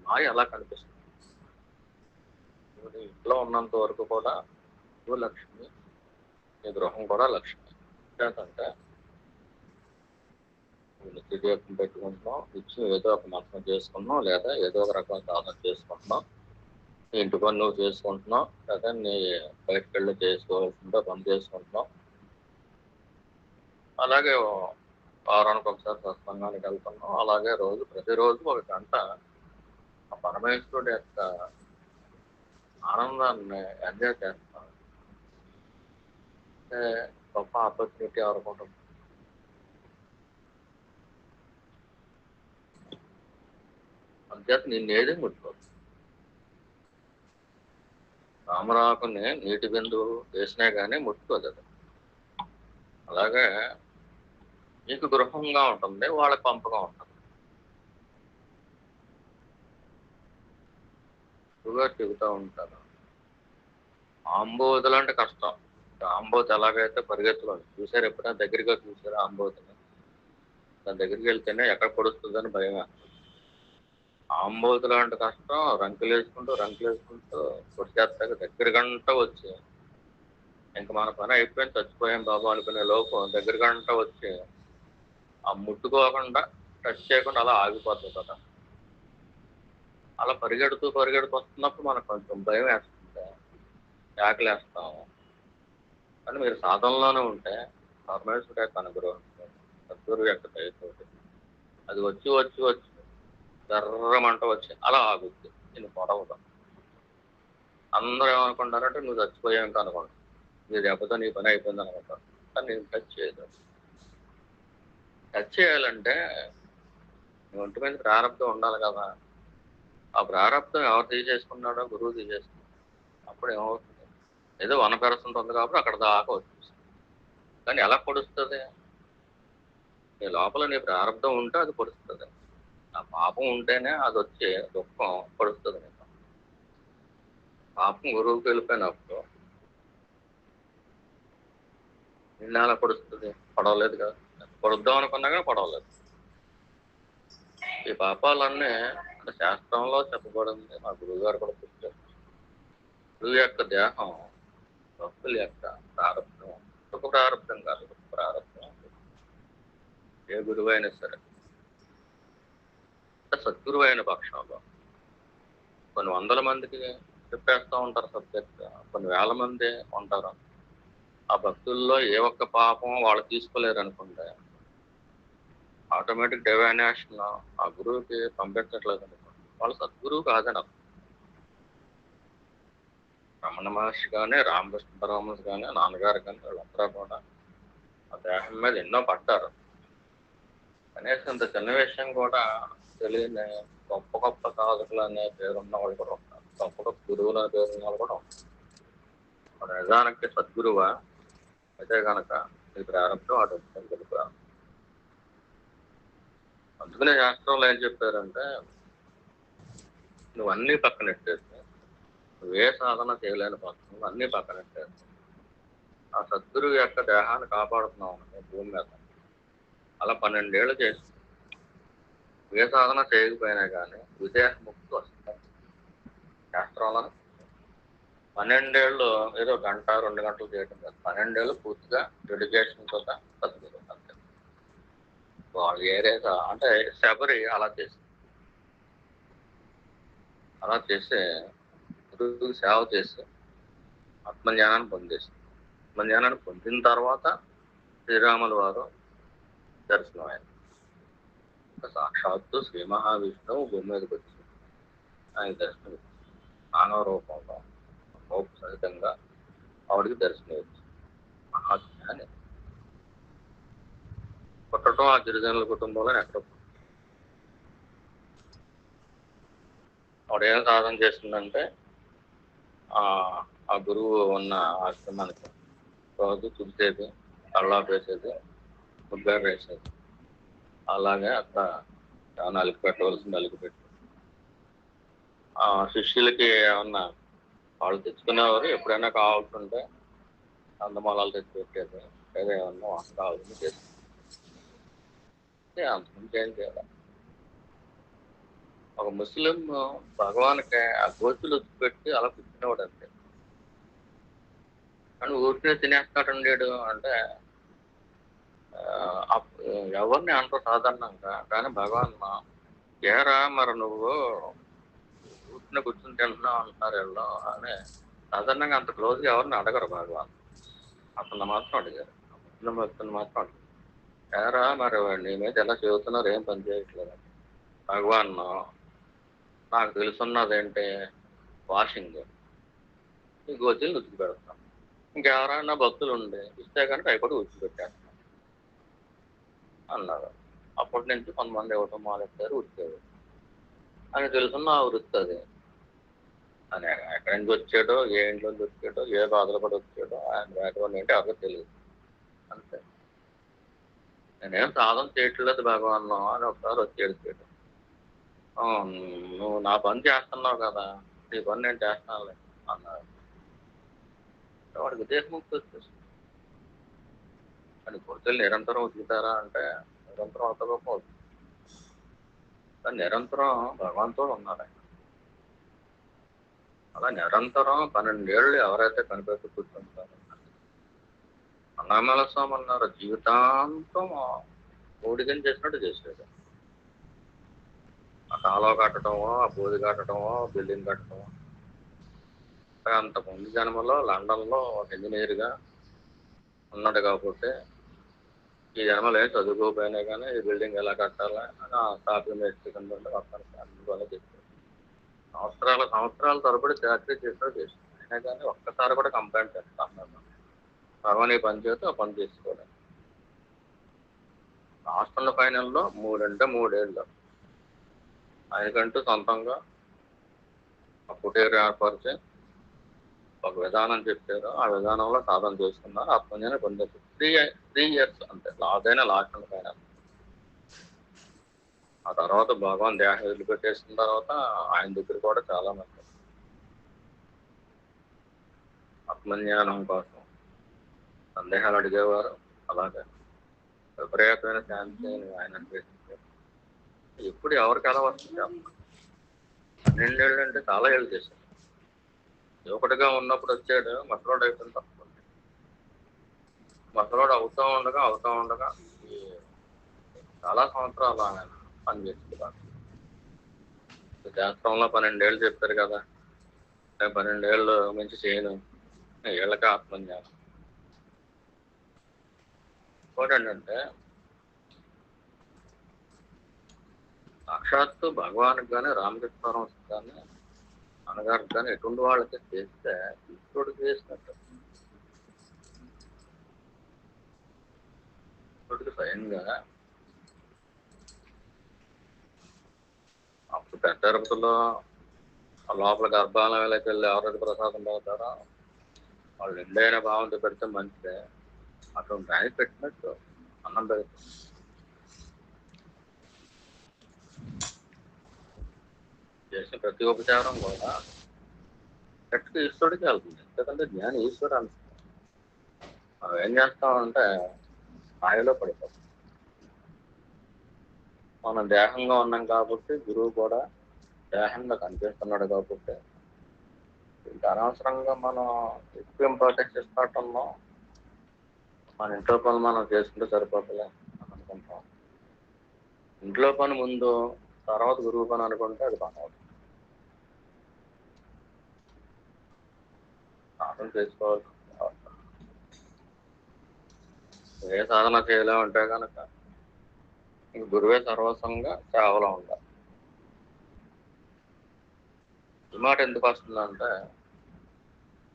మాయ ఎలా కనిపిస్తుంది? నువ్వు ఇంట్లో ఉన్నంత వరకు కూడా నువ్వు లక్ష్మి, నీ గృహం కూడా లక్ష్మి. ఏంటంటే నిత్యదీపం పెట్టుకుంటున్నాం, నిత్యం ఏదో ఒక మంత్రం చేసుకుంటున్నాం, లేదా ఏదో ఒక రకం సాధన చేసుకుంటున్నాం, నీ ఇంటి పని నువ్వు చేసుకుంటున్నావు, లేదా నీ బయటకు వెళ్ళి చేసుకోవాల్సిందో పని చేసుకుంటున్నాం. అలాగే వారానికి ఒకసారి సత్సంగానికి వెళ్తున్నాం. అలాగే ప్రతిరోజు ఒక గంట ఆ పరమేశ్వరుడు యొక్క ఆనందాన్ని ఎంజాయ్ చేస్తాం. అంటే గొప్ప ఆపర్చునిటీ అనుకుంటుంది. అంచేత నిన్నేది ముట్టుకోదు. తామరాకుని నీటి బిందువు వేసినా కానీ ముట్టుకోదు అది. అలాగే నీకు గృహంగా ఉంటుంది, వాళ్ళకి పంపగా ఉంటుంది. ఎక్కువగా చెబుతూ ఉంటారు, ఆంబోతులు అంటే కష్టం. ఆంబోతు ఎలాగైతే పరిగెత్తులో చూసారు, ఎప్పుడైనా దగ్గరగా చూసారు ఆంబోతుని? దాని దగ్గరికి వెళ్తేనే ఎక్కడ పొడుస్తుందని భయం. ఆంబోతులు అంటే కష్టం, రంకులు వేసుకుంటూ పొడిచేస్తాక దగ్గర గంట వచ్చి ఇంక మన పని అయిపోయింది, చచ్చిపోయాం బాబు అనుకునే లోపు దగ్గర గంట వచ్చి ఆ ముట్టుకోకుండా టచ్ చేయకుండా అలా ఆగిపోతుంది కదా. అలా పరిగెడుతూ వస్తున్నప్పుడు మనకు కొంచెం భయం వేస్తుంది, ఆకలేస్తాము. కానీ మీరు సాధనలోనే ఉంటే పరమేశ్వరుడు యొక్క అనుగ్రహం, సద్గురువు యొక్క దయతోటి అది వచ్చి గర్రమంట వచ్చి అలా ఆగుద్ది. నేను పొడవడం అందరూ ఏమనుకుంటారంటే నువ్వు చచ్చిపోయావు ఇంకా అనుకుంటావు. నీ దెబ్బతో నీ పని అయిపోయింది అనుకుంటావు. కానీ నేను టచ్ చేయదు. టచ్ చేయాలంటే నీ ఒంటి మీద ప్రారంభం ఉండాలి కదా. ఆ ప్రారంభం ఎవరు తీసేసుకున్నాడో గురువు తీసేసుకున్నాడు. అప్పుడు ఏమవుతుంది? ఏదో 1% ఉంది కాబట్టి అక్కడ దాకా వచ్చేస్తుంది. కానీ ఎలా పొడుస్తుంది? నీ లోపల నీ ప్రారంభం ఉంటే అది పొడుస్తుంది. ఆ పాపం ఉంటేనే అది వచ్చే దుఃఖం పొడుస్తుంది నీకు. పాపం గురువుకి వెళ్ళిపోయినప్పుడు నిన్న ఎలా పొడుస్తుంది? పడవలేదు కదా. పొడుద్దాం అనుకున్నా కానీ పడవలేదు. ఈ పాపాలన్నీ అంటే శాస్త్రంలో చెప్పబడింది. మా గురువు గారు కూడా చెప్పారు. గురువు యొక్క దేహం భక్తుల యొక్క ప్రారంభం, సుఖ ప్రారంభం కాదు, దుఃఖ ప్రారంభం. ఏ గురువు అయినా సరే సద్గురువు అయిన పక్షంలో కొన్ని వందల మందికి చెప్పేస్తూ ఉంటారు సబ్జెక్ట్, కొన్ని వేల మంది ఉంటారు. ఆ భక్తుల్లో ఏ ఒక్క పాపం వాళ్ళు తీసుకోలేరు అనుకుంటే ఆటోమేటిక్ డివైనేషన్ ఆ గురువుకి పంపించట్లేదు అనుకోండి, వాళ్ళు సద్గురువు కాదని అర్థం. రమణ మహర్షి కానీ, రామకృష్ణ పరమహంస కానీ, నాన్నగారు కానీ వీళ్ళందరూ కూడా ఆ దేహం మీద ఎన్నో పడ్డారు. కనీసం ఇంత చిన్న విషయం కూడా తెలియని గొప్ప గొప్ప సాధకులు అనే పేరున్న వాళ్ళు కూడా ఉంటారు. గొప్ప గొప్ప గురువులు అనే పేరున్న వాళ్ళు కూడా ఉంటారు. మరి నిజానికి సద్గురువా అయితే కనుక ఈ ప్రారంభం అటు తెలుపు. అందుకనే శాస్త్రంలో ఏం చెప్పారంటే నువ్వు అన్నీ పక్కనెట్టేసి, నువ్వే సాధన చేయలేని పక్షంలో అన్నీ పక్కనెట్టేసి ఆ సద్గురువు యొక్క దేహాన్ని కాపాడుతున్నావు భూమి మీద. అలా 12 ఏళ్ళు చేసి ఏ సాధన చేయకపోయినా కానీ విదేహ ముక్తి వస్తుంది శాస్త్రంలో. 12 ఏళ్ళు ఏదో గంట 2 గంటలు చేయడం కాదు, 12 ఏళ్ళు పూర్తిగా డెడికేషన్ కూడా సద్గురు అంతే. వాళ్ళు ఏరేసా అంటే శబరి అలా చేసి గురువుకి సేవ చేసి ఆత్మజ్ఞానాన్ని పొందేసి, ఆత్మజ్ఞానాన్ని పొందిన తర్వాత శ్రీరాముల వారు దర్శనం ఆయన సాక్షాత్తు శ్రీ మహావిష్ణువు భూమి మీదకి వచ్చి ఆయన దర్శనం మానవ రూపంలో మోపు సహితంగా ఆవిడికి దర్శనం ఇచ్చి మహాజ్ఞాని. పుట్టడం ఆ గిరిజనుల కుటుంబంలో ఎక్కడ ఆవిడ ఏం సాధన చేస్తుందంటే ఆ గురువు ఉన్న ఆశ్రమానికి రోజు తుడిచేది, కళ్ళాపు వేసేది, ముగ్గారు వేసేది. అలాగే అక్కడ నలుగు పెట్టవలసి నలుగు పెట్టి ఆ శిష్యులకి ఏమన్నా వాళ్ళు తెచ్చుకునేవారు. ఎప్పుడైనా కావాల్సి ఉంటే అందమాలాలు తెచ్చి పెట్టేది, లేదా ఏమన్నా వంట కావాల్సింది చేసేది. అంతకుమించి ఏం చేయాలి. ఒక ముస్లిం భగవాన్కి ఆ గోతులు పెట్టి అలా కూర్చునేవాడు అంతే. కానీ ఊరికే తినేస్తాడు ఉండేడు అంటే ఎవరిని అంటారు సాధారణంగా. కానీ భగవాన్ ఏరా మరి నువ్వు ఊరికే కూర్చుని తింటున్నావు అంటున్నారు వీళ్ళు అని సాధారణంగా అంత క్లోజ్గా ఎవరిని అడగరు భగవాన్. అతను మాత్రం అడిగారు, ముస్లిం భక్తులు మాత్రం అడిగారు, ఏరా మరి నీ మీద ఎలా చెబుతున్నారు, ఏం పని చేయట్లేదు. భగవాన్ నాకు తెలుసున్నదేంటి వాషింగ్, ఈ గోతులు ఉతికి పెడతాం. ఇంకెవరైనా భక్తులు ఉండి ఇస్తే కనుక అవి కూడా ఉతికి పెట్టేస్తాం అన్నారు. అప్పటి నుంచి కొంతమంది ఇవ్వటం మొదలెట్టారు, ఉతికేది అని తెలుసున్న వృత్తి అది. అని ఎక్కడి నుంచి వచ్చాడో, ఏ ఇంట్లో నుంచి వచ్చాడో, ఏ బాధలు పడి వచ్చాడో ఆయన బ్యాక్గ్రౌండ్ ఏంటి ఎవరికి తెలియదు అంతే. నేనేం సాధన చేయట్లేదు భగవాన్ అని ఒకసారి వచ్చి ఏడిచాడు. నువ్వు నా పని చేస్తున్నావు కదా, నీ పని నేను చేస్తున్నాను అన్నాడు. వాడికి విదేశముక్తి వచ్చేస్తుంది. కానీ గొర్రెలు నిరంతరం ఉతుకుతారా అంటే నిరంతరం అవుతాకపోవచ్చు. కానీ నిరంతరం భగవంతుడు ఉన్నారు ఆయన. అలా నిరంతరం 12 ఏళ్ళు ఎవరైతే కనిపెట్టి కూర్చుంటారో అన్నమల స్వామి అన్నారు జీవితాంతం ఊడిగం చేసినట్టు చేసాడు. ఆ కాలువ కట్టడమో, ఆ బోధి కట్టడమో, బిల్డింగ్ కట్టడమో. అంత ముందు జన్మలో లండన్లో ఒక ఇంజనీర్గా ఉన్నాడు కాబట్టి ఈ జన్మలో ఏం చదువుకోపోయినా కానీ ఈ బిల్డింగ్ ఎలా కట్టాలా అని ఆ టాపిక్ నేర్చుకుంటుంటే అందువల్ల చెప్పాడు. సంవత్సరాల తరబడి చాకరీ చేసినట్టు చేశాడు. అయినా కానీ ఒక్కసారి కూడా కంప్లైంట్ చేస్తాను. భగవాన్ ఈ పని చేస్తే ఆ పని తీసుకోలేదు. రాష్ట్రంలో ఫైనల్లో 3 ఆయనకంటూ సొంతంగా ఆ కుటీర ఏర్పరిచి ఒక విధానం చెప్పారు. ఆ విధానంలో సాధన చేసుకున్నారు. ఆ పుణ్యాన్ని పొందారు. 3 years అంతే. లాగైనా లాక్కుండా ఫైనల్. ఆ తర్వాత భగవాన్ దేహం వదిలిపెట్టేసిన తర్వాత ఆయన దగ్గర కూడా చాలా మంది ఆత్మజ్ఞానం కోసం సందేహాలు అడిగేవారు. అలాగే విపరీతమైన శాంతి ఆయన అనిపించారు. ఎప్పుడు ఎవరికి ఎలా వస్తుంది 12 ఏళ్ళు అంటే చాలా ఏళ్ళు చేశారు. యువకుడిగా ఉన్నప్పుడు వచ్చాడు, మసలోడు అయిపోయిన తప్ప మసలోడు అవుతా ఉండగా ఈ చాలా సంవత్సరాలు ఆయన పనిచేస్తున్నారు. శాస్త్రంలో 12 ఏళ్ళు చెప్పారు కదా, 12 ఏళ్ళు మించి చేయను, ఏళ్ళకి ఆత్మజ్ఞానం. ఇంకోటి ఏంటంటే సాక్షాత్తు భగవానికి కానీ రామకృష్ణారావు కానీ అన్నగారికి కానీ ఎటువంటి వాళ్ళకి చేస్తే ఈశ్వరుడు చేసినట్టు. ఈశ్వరుడికి స్వయంగా అప్పుడు పెద్ద తిరుపతిలో లోపల గర్భాలయంలోకి వెళ్ళి ఎవరైతే ప్రసాదం పెడతారో వాళ్ళు నిండైన భావంతో పెడితే మంచిదే. అటువంటి ఆయన పెట్టినట్టు అన్నం పెడుతుంది. చేసిన ప్రతి ఉపచారం కూడా కరెక్ట్గా ఈశ్వరుడికి వెళ్తుంది. ఎందుకంటే జ్ఞాని ఈశ్వరుడు అంత. మనం ఏం చేస్తామంటే స్థాయిలో పడిపోతాం. మనం దేహంగా ఉన్నాం కాబట్టి గురువు కూడా దేహంగా కనిపిస్తున్నాడు కాబట్టి ఇంకా అనవసరంగా మనం ఎక్కువ ఇంపార్టెన్స్ ఇస్తాటంలో మన ఇంట్లో పని మనం చేసుకుంటే సరిపోతుందిలే అని అనుకుంటాం. ఇంట్లో పని ముందు, తర్వాత గురువు పని అనుకుంటే అది పని అవుతుంది. సాధన చేసుకోవాలి. ఏ సాధన చేయలేమంటే కనుక ఇంక గురువే సర్వస్వంగా సేవలో ఉండాలి. ఈ మాట ఎందుకు వస్తుందంటే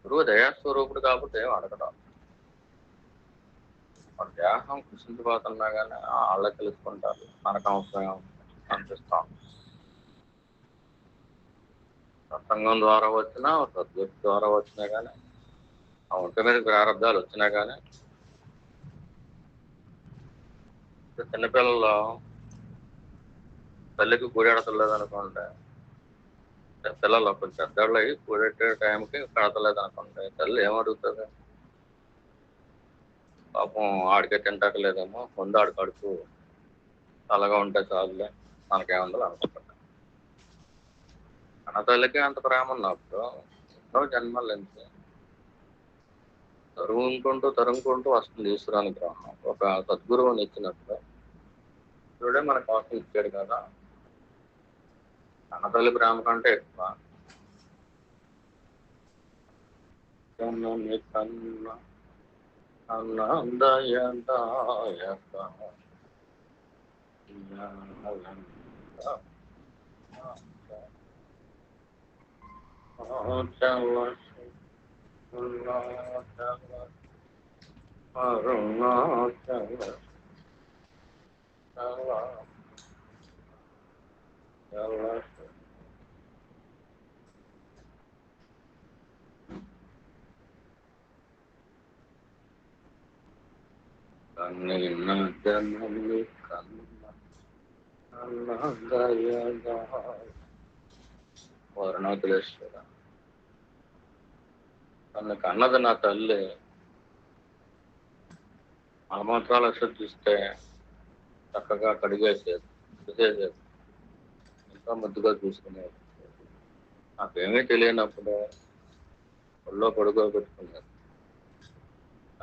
గురువు దయాస్వరూపుడు కాబట్టి ఏం అడగడం. మన దేహం కృషించిపోతున్నా కానీ వాళ్ళే తెలుసుకుంటారు మనకు అవసరం అనిపిస్తాం. సత్సంగం ద్వారా వచ్చినా, సద్గతి ద్వారా వచ్చినా కానీ, ఆ ఒంటి మీద ప్రారంధాలు వచ్చినా కానీ, చిన్నపిల్లలు తల్లికి కూడెడతలేదు అనుకోండి, పిల్లలు కొంచెం పెద్దవాళ్ళు అయ్యి కూడెట్టే టైంకి కడతలేదు అనుకోండి, తల్లి ఏమడుగుతుంది? పాపం ఆడికే తింటాకలేదేమో, ముందు ఆడి కడుపు చల్లగా ఉంటే చాలులే, మనకేముందో అనుకుంటారు. కన్న తల్లికి అంత ప్రేమ ఉన్నప్పుడు ఎన్నో జన్మలు ఎంత తరుముకుంటూ వస్తుంది ఈశ్వరానుగ్రహం. ఒక సద్గురువుని ఇచ్చినప్పుడు చూడే మన కోసం ఇచ్చాడు కదా, కన్నతల్లి ప్రేమ కంటే ఎక్కువ వరుణోతులేశ్వర తన కన్నది నా తల్లి. మలమూత్రాలు అశుద్ధిస్తే చక్కగా కడిగేసేది, చూసేసేది, ఇంకా ముద్దుగా చూసుకునేది. నాకేమీ తెలియనప్పుడు ఒళ్ళో పడుకోబెట్టుకునేది,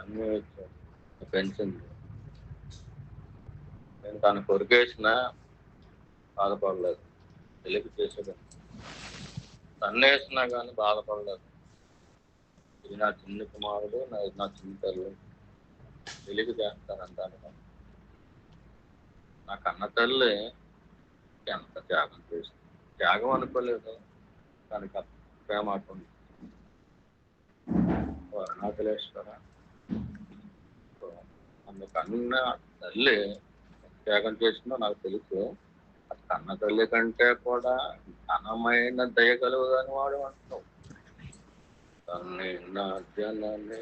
అన్నీ వచ్చాయి, పెంచింది. నేను తను కొరికేసినా బాధపడలేదు, తెలియక చేసేది. తన్నేసినా కానీ బాధపడలేదు. ఇది నా చిన్న కుమారుడు, నా చిన్న తల్లి, తెలియక చేస్తానంటాను. నా కన్న తల్లి ఎంత త్యాగం చేసింది. త్యాగం అనుకోలేదు, దానికి ప్రేమ అటుంది. అరుణాచలేశ్వర అందుకన్నా తల్లి త్యాగం చేసిందో నాకు తెలుసు. ఆ కన్న తల్లి కంటే కూడా ఘనమైన దయ కలుగుదని వాడు అంటావు. తన్ని నా జనని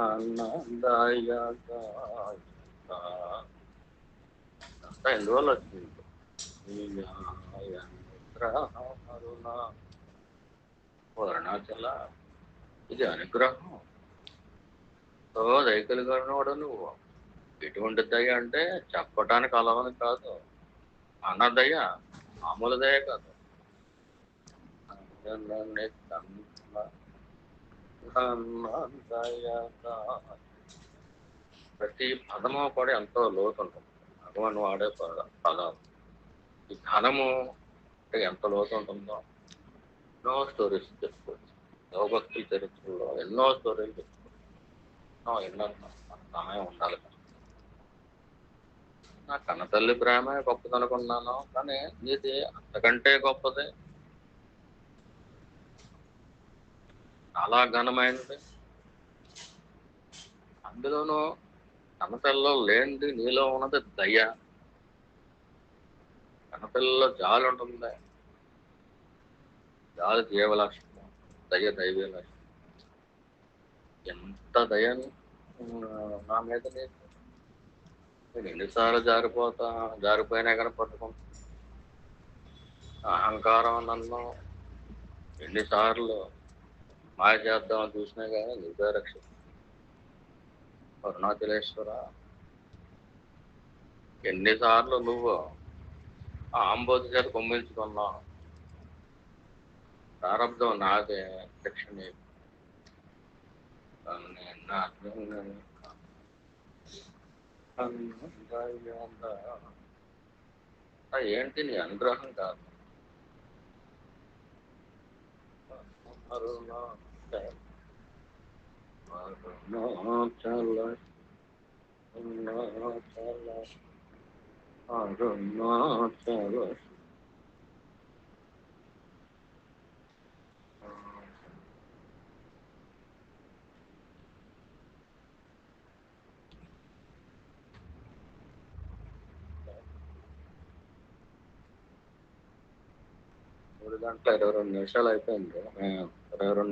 అన్నదాయక అంతా ఎందువల్ల వచ్చింది? అరుణాచల ఇది అనుగ్రహం. ఓ దయకలు గారు నువ్వు ఎటువంటి దయ అంటే చెప్పటానికి అలవని కాదు, అన్నదయ, మామూలు దయ కాదు. ప్రతి పదము కూడా ఎంతో లోతు ఉంటుంది. భగవాన్ వాడే పదాలు. ఈ ఘనము అంటే ఎంత లోతు ఉంటుందో ఎన్నో స్టోరీస్ చెప్పుకోవచ్చు. యోగక్తి చరిత్రలో ఎన్నో స్టోరీలు చెప్పుకోవచ్చు. ఎన్నో సమయం ఉండాలి. నా కన్నతల్లి ప్రేమ గొప్పదనుకున్నాను, కానీ ఇది అంతకంటే గొప్పది, చాలా ఘనమైనది. అందులోనూ కన్నతల్లిలో లేనిది నీలో ఉన్నది దయ. కన్నతల్లిలో జాలి ఉంటుంది, జాలి జీవలక్షణం, దయ దైవీ లక్షణం. ఎంత దయని నా మీద నేను ఎన్నిసార్లు జారిపోయినా కానీ పట్టుకుంటా. అహంకారం నన్ను ఎన్నిసార్లు మాయ చేద్దామని చూసినా కానీ నువ్వే రక్షణ. అరుణాచలేశ్వర ఎన్నిసార్లు నువ్వు ఆ ఆంబోతి చేత కొమ్మించుకున్నావు. ప్రారంభం నాదే, శిక్షణ ఏంటి నీ అనుగ్రహం కాదు. అరుణాచల అరుణాచల గంటల 22 నిమిషాలు అయిపోయింది. 22